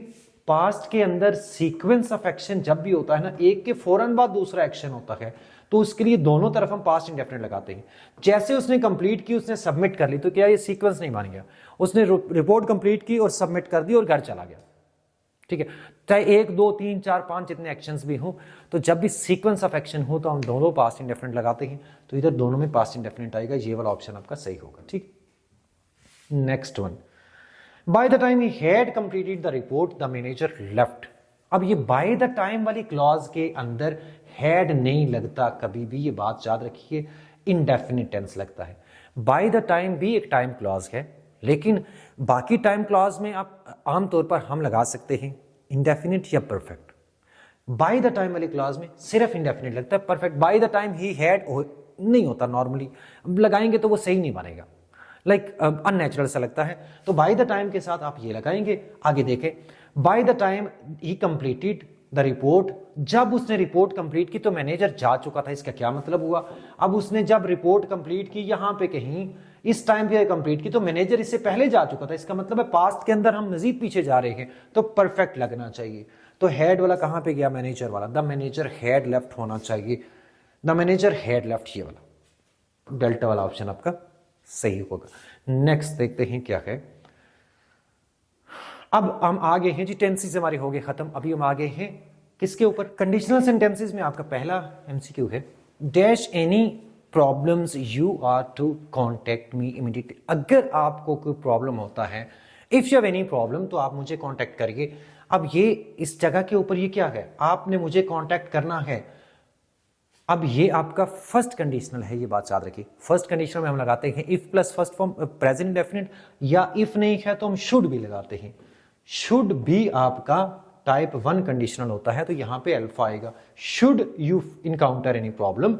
पास्ट के अंदर सीक्वेंस ऑफ एक्शन जब भी होता है ना, एक के फौरन बाद दूसरा एक्शन होता है, तो उसके लिए दोनों तरफ हम पास्ट इंडेफिनिट लगाते हैं। जैसे उसने कंप्लीट की, उसने सबमिट कर ली, तो क्या ये सीक्वेंस नहीं बन गया? उसने रिपोर्ट कंप्लीट की और सबमिट कर दी और घर चला गया। ठीक है, चाहे 1 2 3 4 5 जितने एक्शंस भी हो, तो जब भी सीक्वेंस ऑफ एक्शन हो तो हम दोनों पास्ट इंडेफिनिट लगाते हैं, तो इधर दोनों में पास्ट इंडेफिनिट आएगा। ये वाला ऑप्शन आपका सही होगा। ठीक, next one, bye the time he had completed the report the manager left. अब ये बाय द टाइम वाली क्लॉज के अंदर हैड नहीं लगता कभी भी, ये बात याद रखिए, इंडेफिनिट टेंस लगता है। बाय द टाइम भी एक टाइम क्लॉज है, लेकिन बाकी टाइम क्लॉज में आप आमतौर पर हम लगा सकते हैं इंडेफिनिट या परफेक्ट। बाय द टाइम वाली क्लॉज में सिर्फ इंडेफिनिट लगता है, perfect bye the time he had नहीं होता। नॉर्मली लगाएंगे तो वो सही नहीं बनेगा, लाइक अननेचुरल सा लगता है। तो बाय द टाइम के साथ आप ये लगाएंगे। आगे देखें, bye the time he completed the report, जब उसने रिपोर्ट कंप्लीट की तो मैनेजर जा चुका था। इसका क्या मतलब हुआ? अब उसने जब रिपोर्ट कंप्लीट की, यहां पे कहीं इस टाइम पे कंप्लीट की, तो मैनेजर इससे पहले जा चुका था। इसका मतलब है पास्ट के अंदर हम मजीद पीछे जा रहे हैं, तो परफेक्ट लगना चाहिए। तो हैड वाला कहां पे गया? मैनेजर वाला। द मैनेजर हैड लेफ्ट होना चाहिए, द मैनेजर हैड लेफ्ट, ये वाला डेल्टा वाला ऑप्शन आपका सही होगा। नेक्स्ट देखते हैं क्या है। अब हम आगे हैं जी, टेंसेस हमारे हो गए खत्म। अभी हम आगे हैं किसके ऊपर? कंडीशनल सेंटेंसेस में आपका पहला एमसीक्यू है, dash any problems you are to contact me immediately. अगर आपको कोई प्रॉब्लम होता है, if you have any problem, तो आप मुझे कॉन्टेक्ट करिए। अब ये इस जगह के ऊपर ये क्या है? आपने मुझे कॉन्टेक्ट करना है। अब ये आपका फर्स्ट कंडीशनल है, ये बात याद रखिए। फर्स्ट कंडीशनल में हम लगाते हैं if plus first form present indefinite, या इफ नहीं है तो हम शुड भी लगाते हैं। शुड भी आपका टाइप 1 कंडीशनल होता है, तो यहां पे अल्फा आएगा। Should you encounter any problem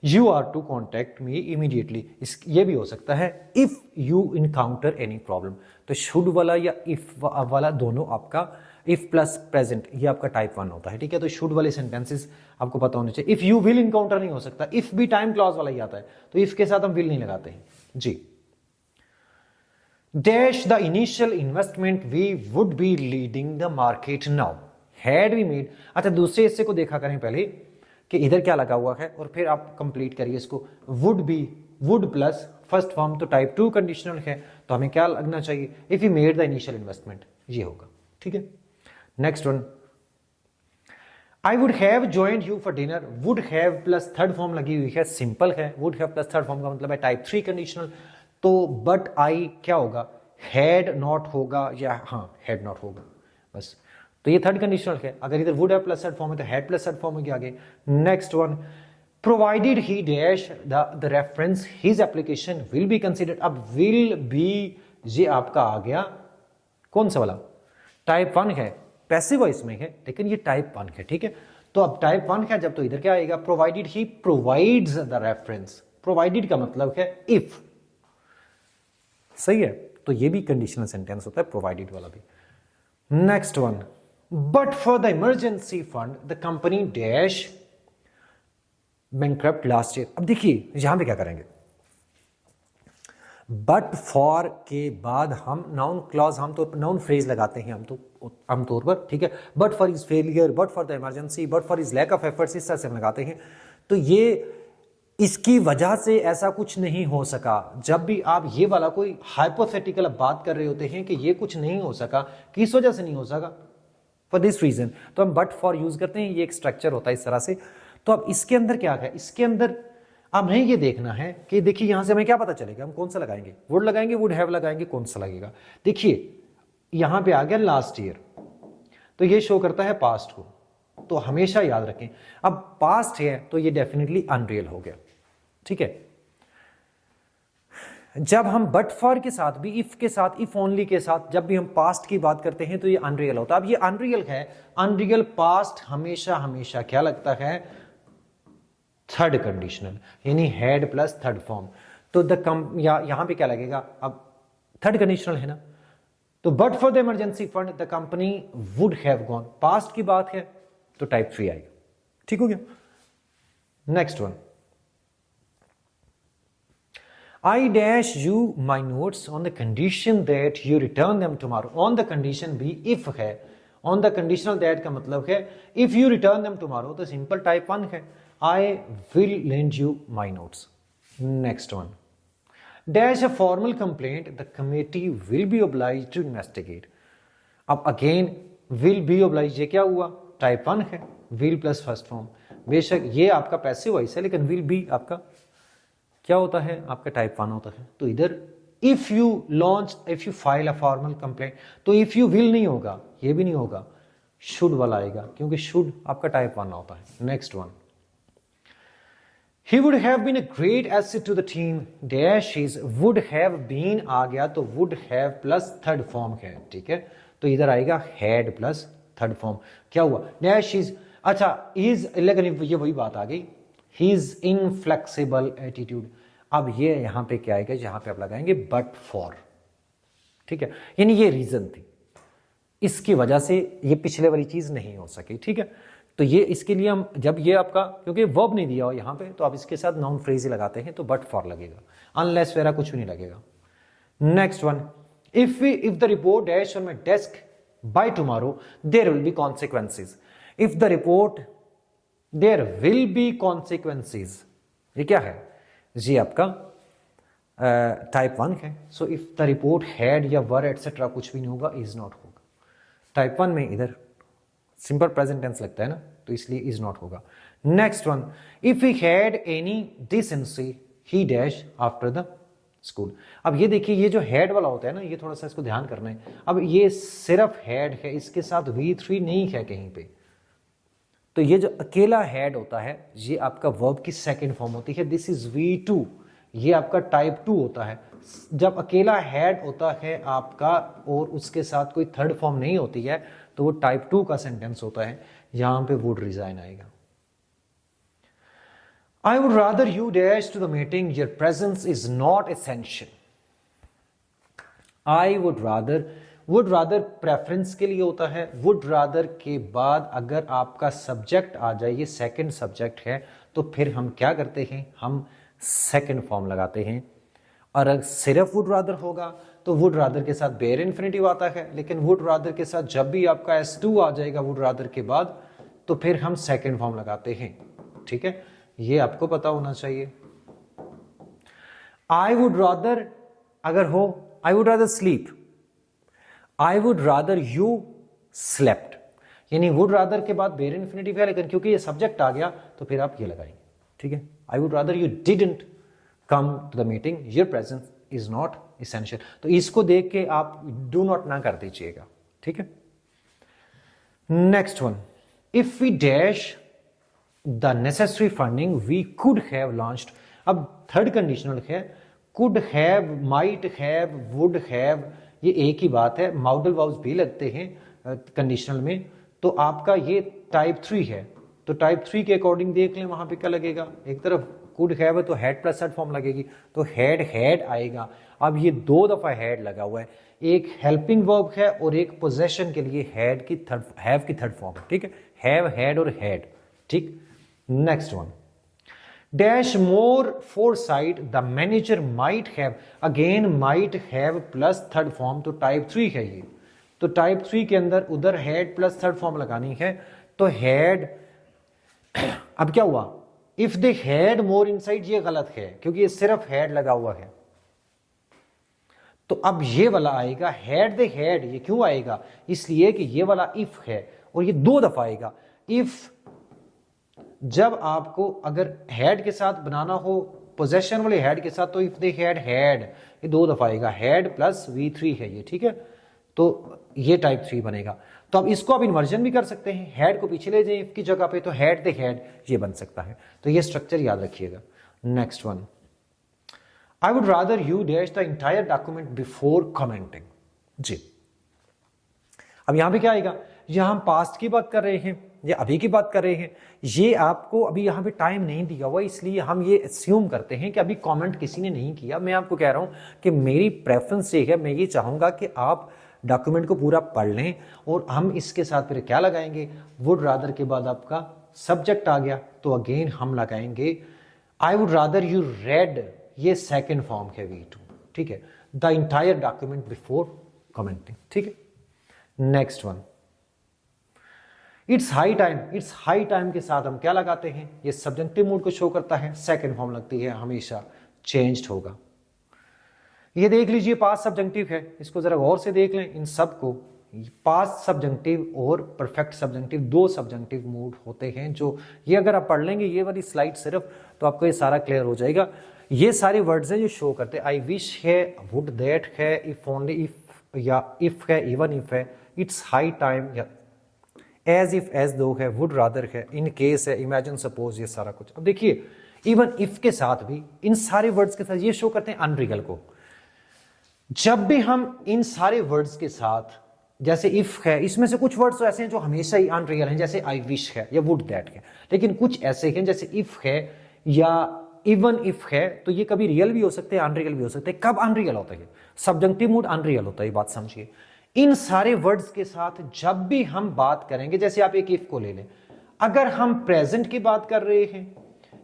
you are to contact me immediately. ये भी हो सकता है if you encounter any problem. तो शुड वाला या इफ वाला दोनों आपका इफ प्लस प्रेजेंट, ये आपका टाइप 1 होता है। ठीक है, तो शुड वाले सेंटेंसेस आपको पता होने चाहिए। इफ यू विल इनकाउंटर नहीं हो सकता, इफ भी टाइम क्लॉज वाला ही आता है, तो इफ के साथ हम विल नहीं लगाते हैं जी। Dash the initial investment we would be leading the market now had we made. अच्छा, दूसरे हिस्से को देखा करें पहले कि इधर क्या लगा हुआ है, और फिर आप कंप्लीट करिए इसको। Would be, would plus first form, तो टाइप 2 कंडीशनल है, तो हमें क्या लगना चाहिए? If you made the initial investment, ये होगा। ठीक है, next one, I would have joined you for dinner. Would have plus third form लगी हुई है, सिंपल है। Would have plus third form का मतलब है टाइप 3 कंडीशनल। तो बट आई क्या होगा? हैड नॉट होगा, या हाँ हैड नॉट होगा, बस। तो ये थर्ड कंडीशनल है। अगर इधर would have plus third form है तो हैड प्लस थर्ड फॉर्म हो गया आगे। Next one, provided he dash the reference his application will be considered. अब विल बी ये आपका आ गया कौन सा वाला? टाइप 1 है, पैसिव वॉइस में है लेकिन ये टाइप 1 है, ठीक है। तो अब टाइप 1 है जब, तो इधर क्या आएगा, provided he provides the reference. Provided का मतलब है इफ, सही है। तो ये भी कंडीशनल सेंटेंस होता है प्रोवाइडेड वाला भी। Next one, but for the emergency fund the company dash bankrupt last year. अब देखिए यहां पे क्या करेंगे, बट फॉर के बाद हम नाउन क्लॉज, हम तो नाउन फ्रेज लगाते हैं हम तो आमतौर पर, ठीक है। But for is failure, but for the emergency, but for is lack of efforts, इस तरह से हम लगाते हैं। तो ये इसकी वजह से ऐसा कुछ नहीं हो सका। जब भी आप ये वाला कोई हाइपोथेटिकल बात कर रहे होते हैं कि ये कुछ नहीं हो सका, किस वजह से नहीं हो सका, फॉर दिस रीजन, तो हम बट फॉर यूज करते हैं। ये एक स्ट्रक्चर होता है इस तरह से। तो अब इसके अंदर क्या है, इसके अंदर अब हमें ये देखना है कि देखिए यहां से हमें क्या पता चलेगा, हम कौन सा लगाएंगे, वुड लगाएंगे, वुड हैव लगाएंगे, कौन सा लगेगा। देखिए यहां पे आ गया लास्ट ईयर, तो ये शो करता है पास्ट को, तो हमेशा याद रखें अब पास्ट है तो ये डेफिनेटली अनरियल हो गया, ठीक है। जब हम बट फॉर के साथ भी, इफ के साथ, इफ ओनली के साथ जब भी हम पास्ट की बात करते हैं तो ये अनरियल होता है। अब ये अनरियल है, अनरियल पास्ट हमेशा हमेशा क्या लगता है, थर्ड कंडीशनल, यानी हैड प्लस थर्ड फॉर्म। तो यहां पे क्या लगेगा, अब थर्ड कंडीशनल है ना, तो but for the emergency fund the company would have gone, past की बात है तो टाइप 3 आएगा, ठीक हो गया। Next one, I dash you my notes on the condition that you return them tomorrow. On the condition भी if है, on the conditional that का मतलब है if you return them tomorrow, तो simple type 1 है, I will lend you my notes. Next one, dash a formal complaint the committee will be obliged to investigate. अब again will be obliged, ये क्या हुआ, type 1 है, will plus first form। बेशक ये आपका पैसिव वॉइस है लेकिन will be आपका क्या होता है, आपका टाइप 1 होता है। तो इधर if you launch, if you file a formal complaint, तो इफ यू विल नहीं होगा, ये भी नहीं होगा, शुड वाला आएगा क्योंकि शुड आपका टाइप 1 होता है। Next one, he would have been a great asset to the team dash is, would have been आ गया तो would have plus third form है, ठीक है। तो इधर आएगा हैड प्लस थर्ड फॉर्म, क्या हुआ, डैश इज, अच्छा इज, लेकिन ये वही बात आ गई, his inflexible attitude। अब ये यहां पे क्या आएगा, यहां पे आप लगाएंगे बट फॉर, ठीक है, यानी ये रीजन थी, इसकी वजह से ये पिछले वाली चीज नहीं हो सकी, ठीक है। तो ये इसके लिए हम जब ये आपका, क्योंकि वर्ब नहीं दिया हो यहां पे, तो आप इसके साथ नाउन फ्रेज ही लगाते हैं तो बट फॉर लगेगा, अनलेस वगैरह कुछ भी नहीं लगेगा। Next one, if the report dash on my desk by tomorrow there will be consequences. If the report there will be consequences, ये क्या है, ये आपका टाइप 1 है। So if the report had या वर एटसेट्रा कुछ भी नहीं होगा, इज नॉट होगा। टाइप 1 में इधर सिंपल प्रेजेंट टेंस लगता है ना, तो इसलिए इज नॉट होगा। Next one, if he had any decency he dash after the school. अब ये देखिए ये जो हैड वाला होता है ना, ये थोड़ा सा इसको ध्यान करना है। अब ये सिर्फ हैड है, इसके साथ V3 नहीं है कहीं पे, तो ये जो अकेला हैड होता है ये आपका वर्ब की सेकंड फॉर्म होती है, दिस इज V2, ये आपका टाइप 2 होता है। जब अकेला हैड होता है आपका और उसके साथ कोई थर्ड फॉर्म नहीं होती है तो वो टाइप 2 का सेंटेंस होता है, यहां पे वुड रिजाइन आएगा। I would rather you dash to the meeting, your presence is not essential. I would rather preference के लिए होता है। would rather के बाद अगर आपका सब्जेक्ट आ जाए, ये सेकंड सब्जेक्ट है, तो फिर हम क्या करते हैं, हम सेकंड फॉर्म लगाते हैं। और अगर सिर्फ would rather होगा तो would rather के साथ बेयर इन्फिनेटिव आता है, लेकिन would rather के साथ जब भी आपका S2 आ जाएगा would rather के बाद, तो फिर हम सेकंड फॉर्म लगाते हैं, ठीक है, ये आपको पता होना चाहिए। I would rather अगर हो, I would rather sleep, I would rather you slept, यानी would rather के बाद बेयर इन्फिनेटिव है, लेकिन क्योंकि ये सब्जेक्ट आ गया तो फिर आप ये लगाएंगे, ठीक है। I would rather you didn't come to the meeting, your presence is not essential। तो इसको देख के आप do not ना कर दीजिएगा, ठीक है। Next one, if we dash the necessary funding we could have launched. अब थर्ड कंडीशनल है, could have, might have, would have, ये एक ही बात है, माउडल वर्ब्स भी लगते हैं कंडीशनल में। तो आपका ये टाइप 3 है, तो टाइप 3 के अकॉर्डिंग देख लें वहां पे क्या लगेगा, एक तरफ कुड हैव तो हैड प्लस हेड फॉर्म लगेगी, तो हैड आएगा। अब ये 2 दफा हैड लगा हुआ है, एक हेल्पिंग वर्ब है और एक पोजेशन के लिए हैव की थर्ड फॉर्म है, ठीक है, हैव, हैड और हैड, ठीक। Next one, dash more foresight the manager might have, again might have plus third form, तो टाइप 3 है ये। तो टाइप 3 के अंदर उधर हैड प्लस थर्ड फॉर्म लगानी है, तो हैड, अब क्या हुआ, if they had more inside, ये गलत है क्योंकि ये सिर्फ हैड लगा हुआ है। तो अब ये वाला आएगा हैड दे हैड, ये क्यों आएगा, इसलिए कि ये वाला इफ है और ये 2 दफा आएगा। इफ जब आपको अगर हैड के साथ बनाना हो, पोजेशन वाले हैड के साथ, तो इफ दे हैड, ये 2 दफा आएगा, हैड प्लस V3 है ये, ठीक है, तो ये टाइप 3 बनेगा। तो अब इसको आप इन्वर्जन भी कर सकते हैं, हैड को पीछे ले जाएं इफ की जगह पे, तो हैड दे हैड ये बन सकता है। तो ये स्ट्रक्चर याद रखिएगा। Next one, I would rather you dash the entire document before commenting. जी, अब यहां पे क्या आएगा, यहां हम पास्ट की बात कर रहे हैं या अभी की बात कर रहे हैं, ये आपको अभी यहाँ पे टाइम नहीं दिया हुआ, इसलिए हम ये अस्यूम करते हैं कि अभी कमेंट किसी ने नहीं किया। मैं आपको कह रहा हूँ कि मेरी प्रेफरेंस ये है, मैं ये चाहूँगा कि आप डॉक्यूमेंट को पूरा पढ़ लें और हम इसके साथ फिर क्या लगाएंगे, वुड रादर के बाद आपका सब्जेक्ट आ गया, तो अगेन हम लगाएंगे आई वुड रादर यू रेड, ये सेकेंड फॉर्म है V2, ठीक है, the entire document before commenting, ठीक है। Next one, it's high time के साथ हम क्या लगाते हैं, ये सब्जेक्टिव मूड को शो करता है, सेकेंड फॉर्म लगती है, हमेशा चेंज्ड होगा। ये देख लीजिए पास्ट सब्जेक्टिव है, इसको जरा गौर से देख लें, इन सब को पास्ट सब्जेक्टिव और परफेक्ट सब्जेक्टिव 2 सब्जेक्टिव मूड होते हैं, जो ये अगर आप पढ़ लेंगे ये वाली स्लाइड सिर्फ, तो आपको ये सारा क्लियर हो जाएगा। ये सारे वर्ड्स हैं जो शो करते हैं, आई विश है, वुड दैट है, इफ ओनली इफ, या इफ है, इवन इफ है, इट्स हाई टाइम, या एज इफ, एज दो है, वुड रादर है, इन केस है, इमेजिन, सपोज, ये सारा कुछ। अब देखिए इवन इफ के साथ भी, इन सारे वर्ड्स के साथ ये शो करते हैं अनरियल को। जब भी हम इन सारे वर्ड्स के साथ, जैसे इफ है, इसमें से कुछ वर्ड्स तो ऐसे हैं जो हमेशा ही अनरियल हैं, जैसे आई विश है या वुड दैट है, लेकिन कुछ ऐसे हैं जैसे इफ है या इवन इफ है, तो ये कभी रियल भी हो सकते हैं, अनरियल भी हो सकते हैं। कब अनरियल होता है, सब्जेक्टिव मूड अनरियल होता है, बात समझिए। इन सारे वर्ड्स के साथ जब भी हम बात करेंगे, जैसे आप एक इफ को ले लें, अगर हम प्रेजेंट की बात कर रहे हैं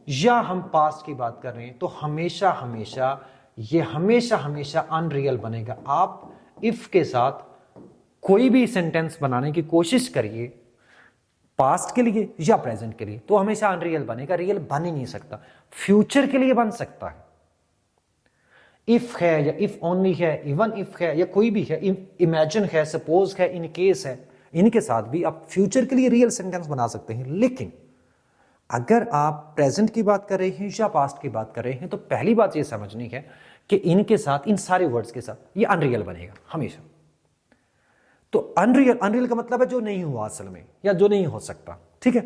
या हम पास्ट की बात कर रहे हैं, तो हमेशा हमेशा ये हमेशा अनरियल बनेगा। आप इफ के साथ कोई भी सेंटेंस बनाने की कोशिश करिए, पास्ट के लिए या प्रेजेंट के लिए, तो हमेशा अनरियल बनेगा, रियल बन ही नहीं सकता। फ्यूचर के लिए बन सकता है, इफ है या इफ ओनली है, इवन इफ है या कोई भी है, इमेजिन है, सपोज है, इन केस है, इनके साथ भी आप फ्यूचर के लिए रियल सेंटेंस बना सकते हैं। लेकिन अगर आप प्रेजेंट की बात कर रहे हैं या पास्ट की बात कर रहे हैं, तो पहली बात ये समझनी है कि इनके साथ, इन सारे वर्ड्स के साथ ये अनरियल बनेगा हमेशा। तो अनरियल का मतलब है जो नहीं हुआ असल में, या जो नहीं हो सकता, ठीक है,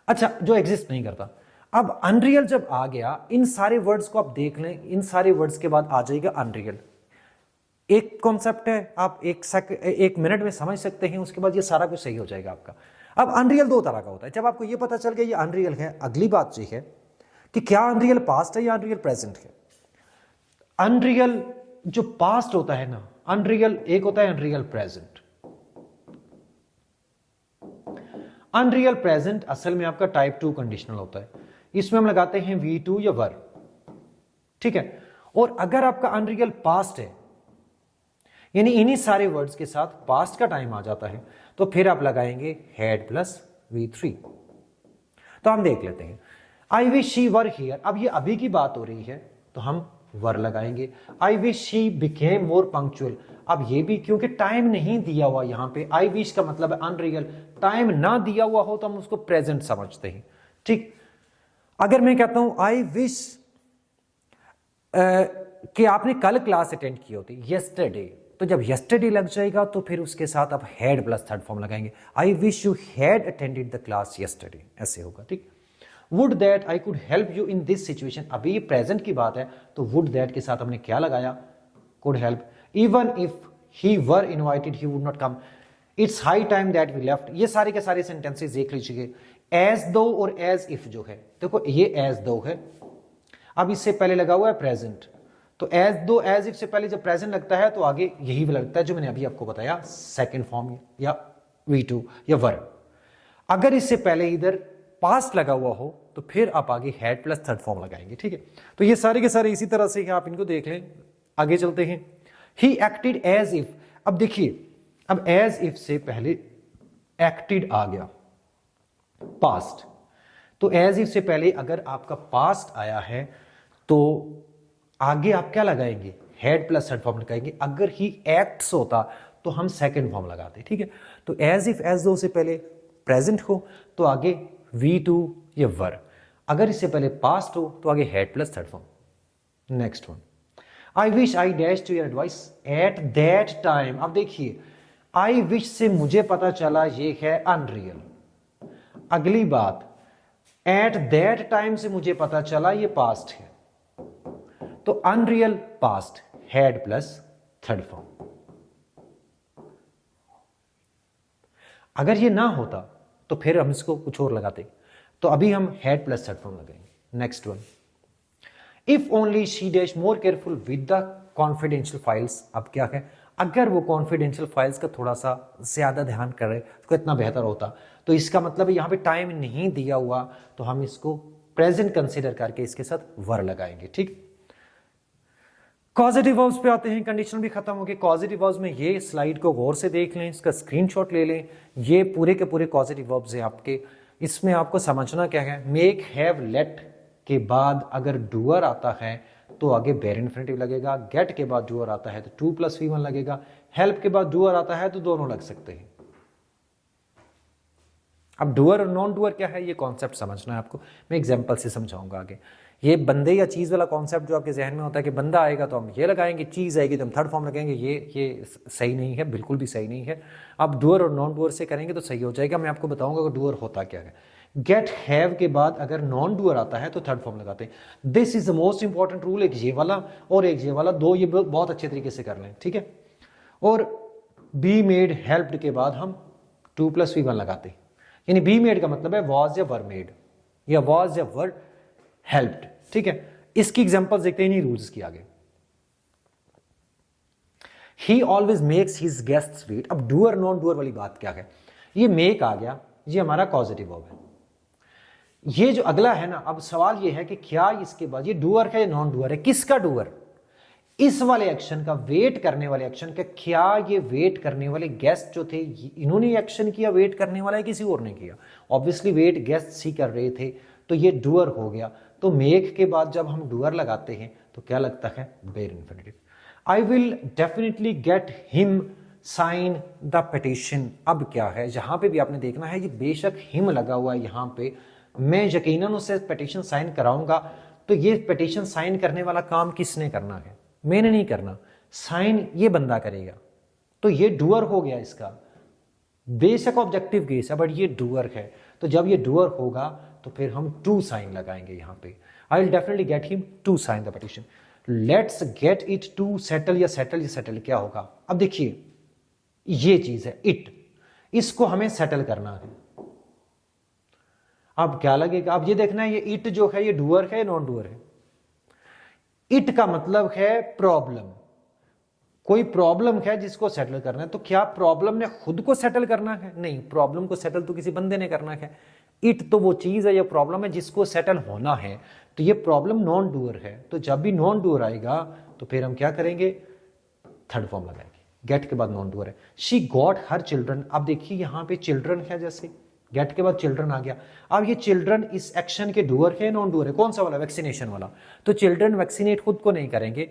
अच्छा, जो एग्जिस्ट नहीं करता। अब अनरियल जब आ गया, इन सारे वर्ड्स को आप देख लें, इन सारे वर्ड्स के बाद आ जाएगा अनरियल। एक कॉन्सेप्ट है, आप एक मिनट में समझ सकते हैं, उसके बाद ये सारा कुछ सही हो जाएगा आपका। अब अनरियल 2 तरह का होता है। जब आपको ये पता चल गया ये अनरियल है, अगली बात ये है कि क्या अनरियल पास्ट है या अनरियल प्रेजेंट है। अनरियल जो पास्ट होता है ना, अनरियल एक होता है अनरियल प्रेजेंट। अनरियल प्रेजेंट असल में आपका टाइप 2 कंडीशनल होता है, इसमें हम लगाते हैं V2 या वर, ठीक है। और अगर आपका अनरियल पास्ट है, यानी इन्हीं सारे वर्ड्स के साथ पास्ट का टाइम आ जाता है, तो फिर आप लगाएंगे हैड प्लस V3। तो हम देख लेते हैं, I wish she were here, अब ये अभी की बात हो रही है तो हम वर लगाएंगे। I wish she became more punctual, अब ये भी क्योंकि टाइम नहीं दिया हुआ यहां पे, आई विश का मतलब है अनरियल, टाइम ना दिया हुआ हो तो हम उसको प्रेजेंट समझते हैं, ठीक। अगर मैं कहता हूं आई विश कि आपने कल क्लास अटेंड की होती, यस्टरडे, तो जब यस्टरडे लग जाएगा तो फिर उसके साथ आप हैड प्लस थर्ड फॉर्म लगाएंगे, I wish you had attended the class yesterday, ऐसे होगा, ठीक। Would that I could help you in this situation, अभी ये प्रेजेंट की बात है तो वुड दैट के साथ हमने क्या लगाया, could help. Even if he were invited he would not come, it's high time that we left. ये सारे के सारे सेंटेंसेस देख लीजिए। एज दो और एज इफ जो है, देखो ये एज दो है, अब इससे पहले लगा हुआ है प्रेजेंट, तो एज दो एज इफ से पहले जब प्रेजेंट लगता है तो आगे यही लगता है जो मैंने अभी आपको बताया, सेकेंड फॉर्म या V2 या वर। अगर इससे पहले इधर पास्ट लगा हुआ हो तो फिर आप आगे हैड प्लस थर्ड फॉर्म लगाएंगे, ठीक है। तो ये सारे के सारे इसी तरह से है, आप इनको देख लें। आगे चलते हैं। ही एक्टेड एज इफ, अब देखिए, अब एज इफ से पहले एक्टेड आ गया पास्ट, तो एज इफ से पहले अगर आपका पास्ट आया है तो आगे आप क्या लगाएंगे, हेड प्लस थर्ड फॉर्म लगाएंगे। अगर ही एक्ट्स होता तो हम सेकंड फॉर्म लगाते, ठीक है। तो एज इफ एज दो से पहले प्रेजेंट हो तो आगे V2 या वर, अगर इससे पहले पास्ट हो तो आगे had plus third form. Next one, I wish I dash to your advice at that time. अब देखिए, आई विश से मुझे पता चला ये है अनरियल। अगली बात, एट दैट टाइम से मुझे पता चला ये पास्ट है, तो unreal past, head plus third form. अगर ये ना होता तो फिर हम इसको कुछ और लगाते, तो अभी हम हेड प्लस थर्ड फॉर्म लगाएंगे। Next one, if only she dash more careful with the confidential files. अब क्या है, अगर वो कॉन्फिडेंशियल फाइल्स का थोड़ा सा ज्यादा ध्यान करे तो इतना बेहतर होता। तो इसका मतलब यहां पे टाइम नहीं दिया हुआ तो हम इसको प्रेजेंट कंसीडर करके इसके साथ वर लगाएंगे, ठीक। कॉजेटिव वर्ब्स पे आते हैं, कंडीशनल भी खत्म हो गए। कॉजेटिव वर्ब्स में ये स्लाइड को गौर से देख लें, इसका स्क्रीनशॉट ले लें। ये पूरे के पूरे कॉजेटिव वर्ब्स हैं आपके। इसमें आपको समझना क्या है, मेक, हैव, लेट के बाद अगर डूअर आता है तो आगे बेयर इन्फिनिटिव लगेगा। गेट के बाद डूअर आता है तो 2 + V1 लगेगा। हेल्प के बाद डूअर आता है तो दोनों लग सकते हैं। अब डूअर और नॉन डूअर क्या है, ये कॉन्सेप्ट समझना है आपको, मैं एग्जांपल से समझाऊंगा आगे। ये बंदे या चीज वाला कॉन्सेप्ट जो आपके जहन में होता है कि बंदा आएगा तो हम ये लगाएंगे, चीज आएगी तो हम थर्ड फॉर्म लगाएंगे, ये सही नहीं है, बिल्कुल भी सही नहीं है। आप डूअर और नॉन डूअर से करेंगे तो सही हो जाएगा। मैं आपको बताऊंगा कि डूअर होता क्या है। गेट, हैव के बाद अगर नॉन डूअर आता है तो थर्ड फॉर्म लगाते हैं। This is the most important rule, एक ये वाला और एक ये वाला, दो ये बहुत अच्छे तरीके से कर लें, ठीक है। और बी मेड, हेल्प्ड के बाद हम 2 + V1 लगाते हैं, यानी बी मेड का मतलब है वॉज या वर मेड या वॉज या वर हेल्प्ड, ठीक है। इसकी एग्जांपल्स देखते हैं इन्हीं रूल्स की आगे। He always makes his guests wait. अब डूअर नॉन डूअर वाली बात क्या है, ये मेक आ गया, ये हमारा कॉजेटिव वर्ब है। ये जो अगला है ना, अब सवाल ये है कि क्या इसके बाद ये डूअर है या नॉन डूअर है, किसका डूअर, इस वाले एक्शन का, वेट करने वाले एक्शन का। क्या ये वेट करने वाले गेस्ट जो थे इन्होंने एक्शन किया, वेट करने वाला है किसी और ने किया। ऑब्वियसली वेट गेस्ट ही कर रहे थे तो ये डूअर हो गया। तो मेक के बाद जब हम डूअर लगाते हैं तो क्या लगता है, bare infinitive. I will definitely get him sign the petition. अब क्या है, जहां पे भी आपने देखना है ये बेशक हिम लगा हुआ है, यहां पे मैं यकीनन उससे पिटीशन साइन कराऊंगा। तो ये पिटीशन साइन करने वाला काम किसने करना है, मैंने नहीं करना, साइन ये बंदा करेगा। तो ये डूअर हो गया इसका, बेशक ऑब्जेक्टिव केस है बट ये डूअर है। तो जब ये डूअर होगा तो फिर हम टू साइन लगाएंगे यहां पे। I will definitely get him to sign the petition. Let's get it to settle या सेटल या सेटल क्या होगा। अब देखिए ये चीज है इट, इसको हमें सेटल करना है। अब क्या लगेगा, अब ये देखना है ये इट जो है ये डूअर है नॉन डूअर है। इट का मतलब है प्रॉब्लम, कोई प्रॉब्लम है जिसको सेटल करना है। तो क्या प्रॉब्लम ने खुद को सेटल करना है, नहीं, प्रॉब्लम को सेटल तो किसी बंदे ने करना है। इट तो वो चीज है, ये प्रॉब्लम है जिसको सेटल होना है। तो ये प्रॉब्लम नॉन डूअर है। तो जब भी नॉन डूअर आएगा तो फिर हम क्या करेंगे, थर्ड फॉर्म लगाएंगे। गेट के बाद नॉन डूअर है। She got her children. अब देखिए यहां पे चिल्ड्रन है, जैसे गेट के बाद चिल्ड्रन आ गया। अब ये चिल्ड्रन इस एक्शन के डूअर है नॉन डूअर है, कौन सा वाला, वैक्सीनेशन वाला। तो चिल्ड्रन वैक्सीनेट खुद को नहीं करेंगे,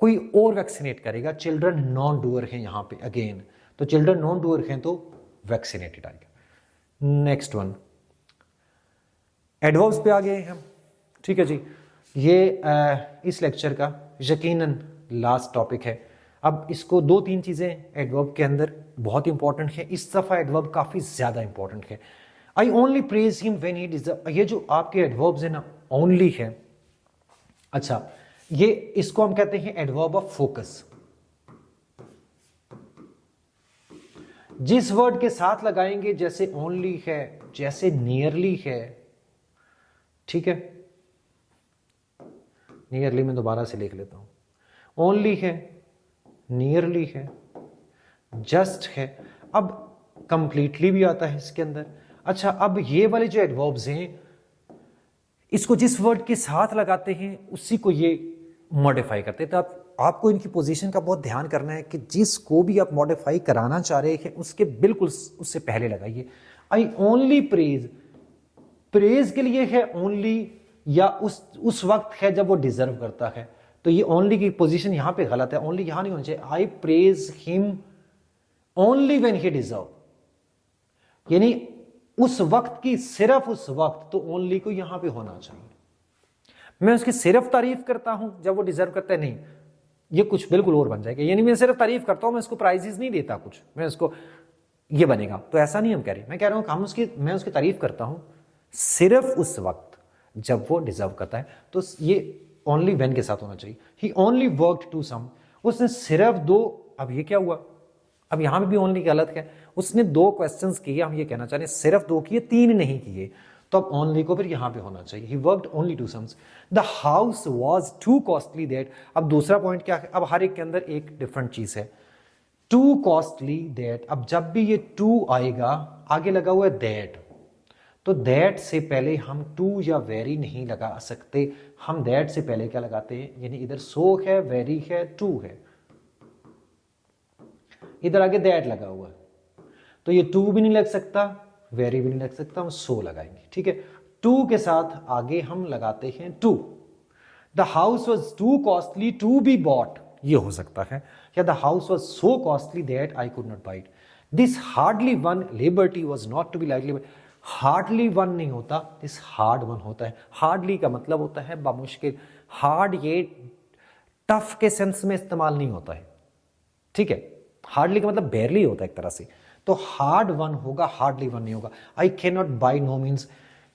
कोई और वैक्सीनेट करेगा। चिल्ड्रन नॉन डूअर है यहां पे अगेन, तो चिल्ड्रन नॉन डूअर हैं तो वैक्सीनेटेड आएगा। नेक्स्ट वन, एडवर्ब्स पे आ गए हम, ठीक है जी। ये इस लेक्चर का यकीनन लास्ट टॉपिक है। अब इसको 2-3 चीजें एडवर्ब के अंदर बहुत इंपॉर्टेंट है, इस दफा एडवर्ब काफी ज्यादा इंपॉर्टेंट है। I only praise him when he deserve. ये जो आपके एडवर्ब्स है ना, ओनली है। अच्छा, ये इसको हम कहते हैं एडवर्ब ऑफ फोकस। जिस वर्ड के साथ लगाएंगे, जैसे ओनली है, जैसे नियरली है, ठीक है, नियरली में दोबारा से लिख लेता हूं, ओनली है, नियरली है, जस्ट है, अब कंप्लीटली भी आता है इसके अंदर। अच्छा, अब ये वाले जो एडवर्ब्स हैं, इसको जिस वर्ड के साथ लगाते हैं उसी को ये मॉडिफाई करते हैं। तो आपको इनकी पोजीशन का बहुत ध्यान करना है कि जिसको भी आप मॉडिफाई कराना चाह रहे हैं उसके बिल्कुल उससे पहले लगाइए। आई ओनली प्रेज, प्रेज के लिए है ओनली, या उस वक्त है जब वो डिजर्व करता है, तो ये ओनली की पोजीशन यहां पे गलत है, ओनली यहां नहीं होना चाहिए। आई praise him only when he deserve, यानी उस वक्त की, सिर्फ उस वक्त, तो ओनली को यहां पे होना चाहिए। मैं उसकी सिर्फ तारीफ करता हूं जब वो डिजर्व करता है, नहीं, ये कुछ बिल्कुल और बन जाएगा। यानी मैं सिर्फ तारीफ करता हूं, मैं उसको प्राइजेस नहीं देता कुछ, मैं उसको, ये बनेगा, तो ऐसा नहीं हम कह रहे। मैं कह रहा हूं मैं उसकी तारीफ करता हूं सिर्फ उस वक्त जब वो डिजर्व करता है, तो ये ओनली व्हेन के साथ होना चाहिए। ही ओनली वर्कड टू सम, उसने सिर्फ दो, अब ये क्या हुआ, अब यहां पे भी ओनली गलत है, उसने 2 क्वेश्चंस किए, हम ये कहना चाह रहे हैं सिर्फ 2 किए, 3 नहीं किए, तो अब ओनली को फिर यहां पे होना चाहिए। He worked only two sums, the house was to costly that. अब दूसरा पॉइंट क्या है, अब हर एक के अंदर एक डिफरेंट चीज है। टू कॉस्टली दैट, अब जब भी ये टू आएगा, आगे लगा हुआ है दैट, तो दैट से पहले हम टू या वेरी नहीं लगा सकते, हम दैट से पहले क्या लगाते हैं, यानी इधर सो है, वेरी है, टू है, इधर आगे दैट लगा हुआ है, तो ये टू भी नहीं लग सकता, वेरी भी नहीं लग सकता, हम सो लगाएंगे, ठीक है। टू के साथ आगे हम लगाते हैं too. The house was too costly to be bought, ये हो सकता है, या the house was so costly that I could not buy it. This hardly one liberty was not to be lightly, hardly one नहीं होता, दिस हार्ड वन होता है। हार्डली का मतलब होता है बामुश्किल, हार्ड ये टफ के सेंस में इस्तेमाल नहीं होता है, ठीक है। हार्डली का मतलब बेरली होता है एक तरह से, तो हार्ड वन होगा, हार्डली वन नहीं होगा। I can not by no means,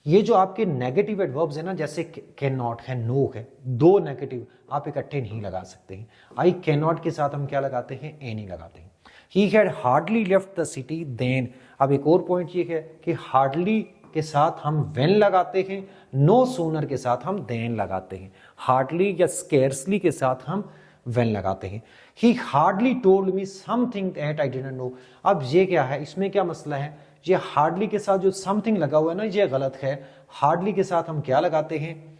ये जो आपके नेगेटिव एडवर्ब्स है ना, जैसे कैन नॉट है, नो है, 2 नेगेटिव आप इकट्ठे नहीं लगा सकते हैं। आई कैन नॉट के साथ हम क्या लगाते हैं, एनी लगाते हैं। He had hardly left the city then, अब एक और पॉइंट ये है कि हार्डली के साथ हम व्हेन लगाते हैं, नो सूनर के साथ हम देन लगाते हैं, हार्डली या स्केर्सली के साथ हम व्हेन लगाते हैं। ही hardly told me something that I didn't know, अब ये क्या है, इसमें क्या मसला है, ये हार्डली के साथ जो समथिंग लगा हुआ है ना, ये गलत है। हार्डली के साथ हम क्या लगाते हैं,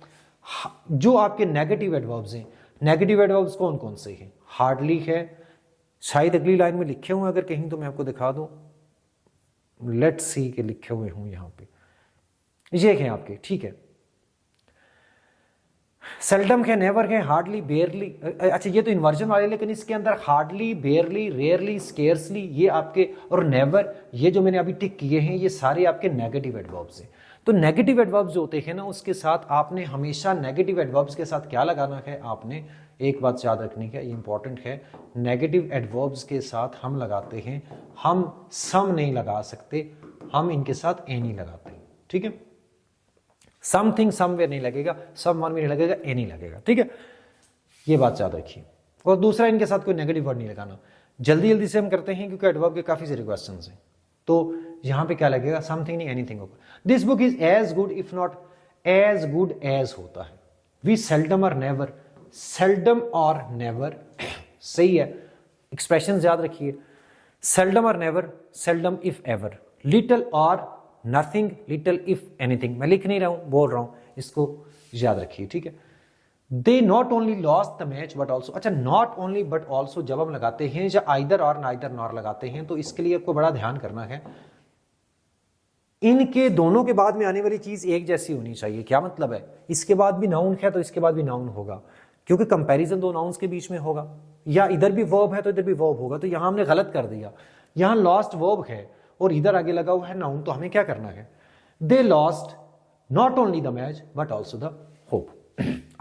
जो आपके नेगेटिव एडवर्ब्स हैं, नेगेटिव एडवर्ब्स कौन कौन से हैं, हार्डली है, शायद अगली लाइन में लिखे हुए अगर कहीं तो मैं आपको दिखा दूं, लेट्स सी के लिखे हुए हूं यहां पे, ये हैं आपके, ठीक है। सेल्डम है, नेवर है, हार्डली, बेयरली, अच्छा ये तो इन्वर्जन वाले, लेकिन इसके अंदर हार्डली, बेयरली, रेयरली, स्केर्सली, ये आपके, और नेवर, ये जो मैंने अभी टिक किए हैं, ये सारे आपके नेगेटिव एडवर्ब्स हैं। तो नेगेटिव एडवर्ब्स जो होते हैं ना, उसके साथ आपने हमेशा नेगेटिव एडवर्ब्स के साथ क्या लगाना है, आपने एक बात याद रखनी है, ये इंपॉर्टेंट है, नेगेटिव एडवर्ब्स के साथ हम लगाते हैं, हम सम नहीं लगा सकते, हम इनके साथ एनी लगाते हैं, ठीक है। समथिंग समवेयर नहीं लगेगा, समवन भी नहीं लगेगा, एनी लगेगा, ठीक है, ये बात याद रखिए। और दूसरा, इनके साथ कोई नेगेटिव वर्ड नहीं लगाना। जल्दी जल्दी से हम करते हैं क्योंकि एडवर्ब के काफी सारे क्वेश्चंस हैं, तो यहां पे क्या लगेगा, समथिंग नहीं, एनीथिंग होगा। This book is as good if not as good as होता है। वी सेल्डम और नेवर, सेल्डम और नेवर सही है, एक्सप्रेशन याद रखिए, सेल्डम और never, seldom if ever, little और नथिंग, लिटिल इफ एनीथिंग। मैं लिख नहीं रहा हूं, बोल रहा हूं, इसको याद रखिए, ठीक है। They not only lost the match but also, अच्छा नॉट ओनली बट ऑल्सो जब हम लगाते हैं, या आइदर और नाइदर नॉर लगाते हैं, तो इसके लिए आपको बड़ा ध्यान करना है, इनके दोनों के बाद में आने वाली चीज एक जैसी होनी चाहिए। क्या मतलब है, इसके बाद भी नाउन है तो इसके बाद भी नाउन होगा, क्योंकि कंपैरिजन 2 नाउन्स के बीच में होगा, या इधर भी वर्ब है तो इधर भी वर्ब होगा। तो यहां हमने गलत कर दिया, यहां लॉस्ट वर्ब है और इधर आगे लगा हुआ है नाउन, तो हमें क्या करना है, they lost not only the match but also the hope,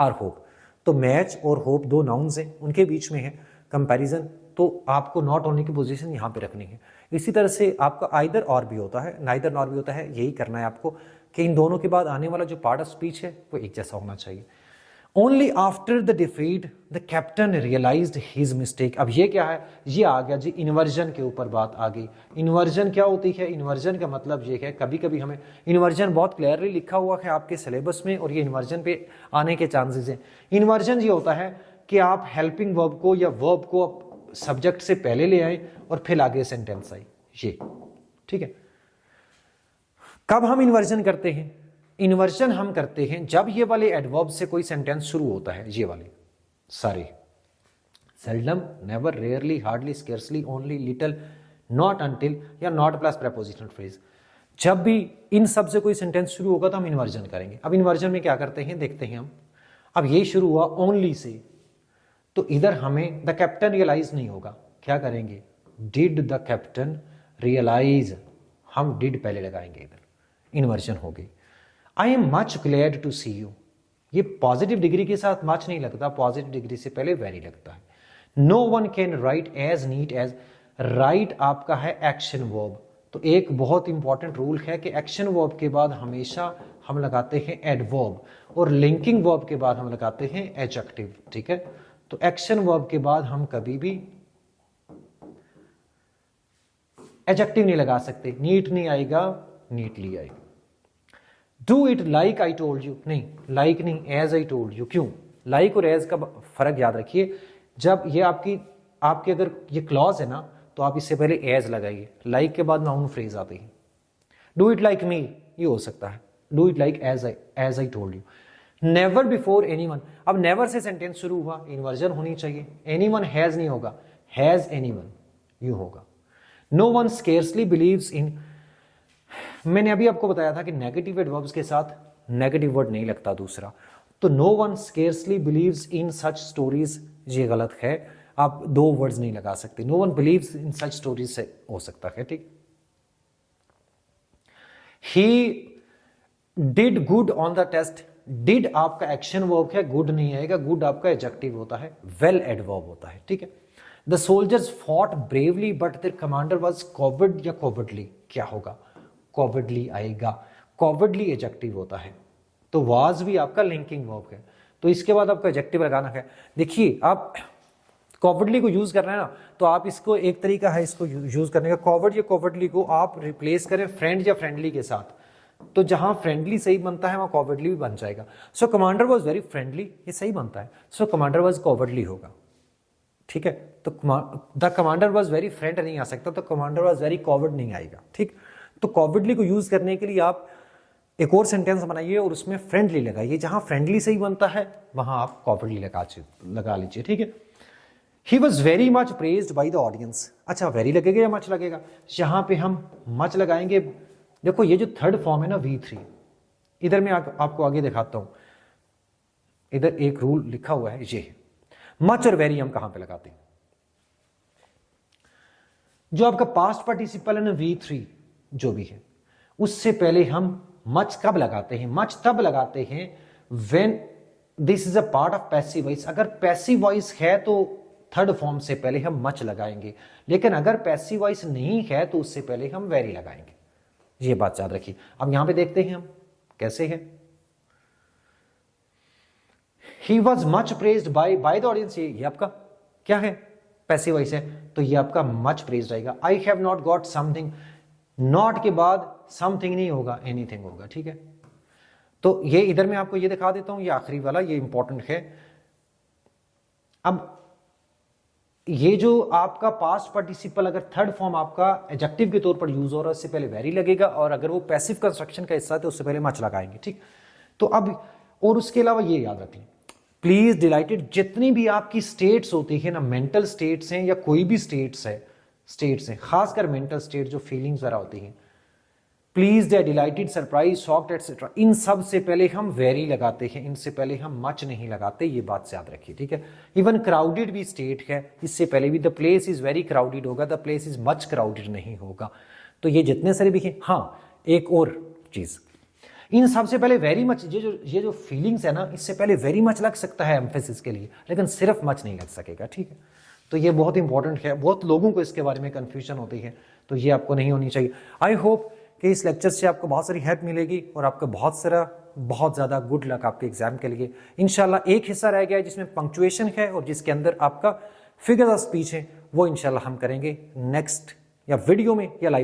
or hope. तो मैच और होप 2 नाउन्स हैं, उनके बीच में है कंपैरिजन, तो आपको नॉट ओनली की पोजीशन यहां पे रखनी है। इसी तरह से आपका आइदर और भी होता है, नाइदर नॉर भी होता है, यही करना है आपको कि इन दोनों के बाद आने वाला जो पार्ट ऑफ स्पीच है वो एक जैसा होना चाहिए। Only after the defeat the captain realised his mistake. अब ये क्या है, ये आ गया जी इन्वर्जन के ऊपर बात आ गई। इन्वर्जन क्या होती है, इन्वर्जन का मतलब ये है, कभी कभी हमें इन्वर्जन बहुत क्लियरली लिखा हुआ है आपके सिलेबस में और ये इन्वर्जन पे आने के चांसेस हैं। इन्वर्जन ये होता है कि आप हेल्पिंग वर्ब को या वर्ब को सब्जेक्ट से पहले ले आए और फिर आगे सेंटेंस आए, ये ठीक है। कब हम इन्वर्जन करते हैं, इन्वर्जन हम करते हैं जब ये वाले एडवर्ब से कोई सेंटेंस शुरू होता है, ये वाले सारे, seldom, never, rarely, hardly, scarcely, only, little, not, until या नॉट प्लस प्रेपोजिशनल फ्रेज, जब भी इन सब से कोई सेंटेंस शुरू होगा तो हम इन्वर्जन करेंगे। अब इन्वर्जन में क्या करते हैं देखते हैं हम। अब ये शुरू हुआ ओनली से, तो इधर हमें द कैप्टन रियलाइज नहीं होगा, क्या करेंगे, डिड द कैप्टन रियलाइज, हम डिड पहले लगाएंगे, इधर इन्वर्जन हो गई। I am much glad to see you, ये पॉजिटिव डिग्री के साथ मच नहीं लगता, पॉजिटिव डिग्री से पहले वेरी लगता है। No one can write as neat as, write आपका है एक्शन वर्ब, तो एक बहुत इंपॉर्टेंट रूल है कि एक्शन वर्ब के बाद हमेशा हम लगाते हैं एडवर्ब और लिंकिंग वर्ब के बाद हम लगाते हैं एडजेक्टिव, ठीक है। तो एक्शन वर्ब के बाद हम कभी भी एडजेक्टिव नहीं लगा सकते, नीट नहीं आएगा, नीटली आएगा। Do it like I told you, नहीं लाइक नहीं, एज आई टोल्ड यू। क्यों, लाइक और एज का फर्क याद रखिए, जब ये आपकी अगर ये क्लॉज है ना तो आप इससे पहले एज लगाइए, लाइक के बाद नाउन फ्रेज आती है। डू इट लाइक मी ये हो सकता है, do it like as I told you. Never before anyone, अब नेवर से सेंटेंस शुरू हुआ, इन्वर्जन होनी चाहिए, एनीवन हैज नहीं होगा, हैज एनीवन यू होगा। No one scarcely believes in, मैंने अभी आपको बताया था कि नेगेटिव एडवर्ब्स के साथ नेगेटिव वर्ड नहीं लगता दूसरा, तो no one scarcely believes in such stories, ये गलत है, आप दो वर्ड्स नहीं लगा सकते, no one believes in such stories से हो सकता है, ठीक। He did good on the test, did आपका एक्शन वर्ब है, गुड नहीं आएगा, गुड आपका एडजेक्टिव होता है, वेल एडवर्ब होता है, ठीक है। The soldiers fought bravely but their commander was coward या कॉवर्डली, क्या होगा, कॉवर्डली आएगा, कॉवर्डली एडजेक्टिव होता है, तो वाज भी आपका लिंकिंग वर्ब है, तो इसके बाद आपका एडजेक्टिव लगाना है। देखिए आप कॉवर्डली को यूज कर रहे हैं ना, तो आप इसको एक तरीका है इसको यूज करने का, कॉवर्ड या कॉवर्डली को आप रिप्लेस करें फ्रेंड या फ्रेंडली के साथ, तो जहां फ्रेंडली सही बनता है वहां कॉवर्डली भी बन जाएगा। सो कमांडर वाज वेरी फ्रेंडली, ये सही बनता है, सो कमांडर वाज कॉवर्डली होगा, ठीक है। तो the commander was very friend नहीं आ सकता, तो कमांडर वाज वेरी कॉवर्ड नहीं आएगा, ठीक। तो कॉवर्डली को यूज करने के लिए आप एक और सेंटेंस बनाइए और उसमें फ्रेंडली लगाइए, जहां फ्रेंडली सही बनता है वहां आप कॉवर्डली लगा लीजिए, ठीक है। He was very much praised by the audience, अच्छा वेरी लगेगा या मच लगेगा, यहां पे हम मच लगाएंगे। देखो ये जो थर्ड फॉर्म है ना V3, इधर मैं आपको आगे दिखाता हूं, इधर एक रूल लिखा हुआ है, ये मच और वेरी हम कहां पे लगाते हैं, जो आपका पास्ट पार्टिसिपल है ना V3 जो भी है, उससे पहले हम मच कब लगाते हैं, मच तब लगाते हैं when this is a part of passive voice. अगर पैसिव वॉइस है तो थर्ड फॉर्म से पहले हम मच लगाएंगे, लेकिन अगर पैसिव वॉइस नहीं है तो उससे पहले हम वेरी लगाएंगे, ये बात याद रखिए। अब यहां पे देखते हैं हम कैसे है, he was much praised by the audience, ये आपका क्या है, पैसिव वॉइस है, तो ये आपका मच प्रेज्ड आएगा। I have not got something, not के बाद समथिंग नहीं होगा, एनीथिंग होगा, ठीक है। तो ये इधर मैं आपको ये दिखा देता हूं, ये आखिरी वाला ये इंपॉर्टेंट है। अब ये जो आपका पास्ट पार्टिसिपल अगर थर्ड फॉर्म आपका एडजेक्टिव के तौर पर यूज हो रहा है, इससे पहले वेरी लगेगा, और अगर वो पैसिव कंस्ट्रक्शन का हिस्सा है तो उससे पहले मच लगाएंगे, ठीक। तो अब और उसके अलावा ये याद रखें, प्लीज डिलाइटेड, जितनी भी आपकी स्टेट्स होती है ना, मेंटल स्टेट्स हैं या कोई भी स्टेट्स हैं, खासकर मेंटल स्टेट जो फीलिंग्स वगैरह होती हैं, pleased they delighted, surprised, shocked et cetera, इन सब से पहले हम वेरी लगाते हैं, इनसे पहले हम मच नहीं लगाते, ये बात से याद रखिए, ठीक है। इवन क्राउडेड भी स्टेट है, इससे पहले भी the place is very crowded होगा, the place is much crowded नहीं होगा। तो ये जितने सारे भी हैं, हाँ एक और चीज, इन सबसे पहले वेरी मच, ये जो फीलिंग्स है ना, इससे पहले वेरी मच लग सकता है एम्फेसिस के लिए, लेकिन सिर्फ मच नहीं लग सकेगा, ठीक है। तो ये बहुत इंपॉर्टेंट है, बहुत लोगों को इसके बारे में कंफ्यूजन होती है, तो ये आपको नहीं होनी चाहिए। आई होप कि इस लेक्चर से आपको बहुत सारी हेल्प मिलेगी और आपका बहुत सारा बहुत ज़्यादा गुड लक आपके एग्जाम के लिए। इंशाल्लाह एक हिस्सा रह गया है जिसमें पंक्चुएशन है और जिसके अंदर आपका फिगर्स ऑफ स्पीच है, वो इंशाल्लाह हम करेंगे नेक्स्ट या वीडियो में या लाइव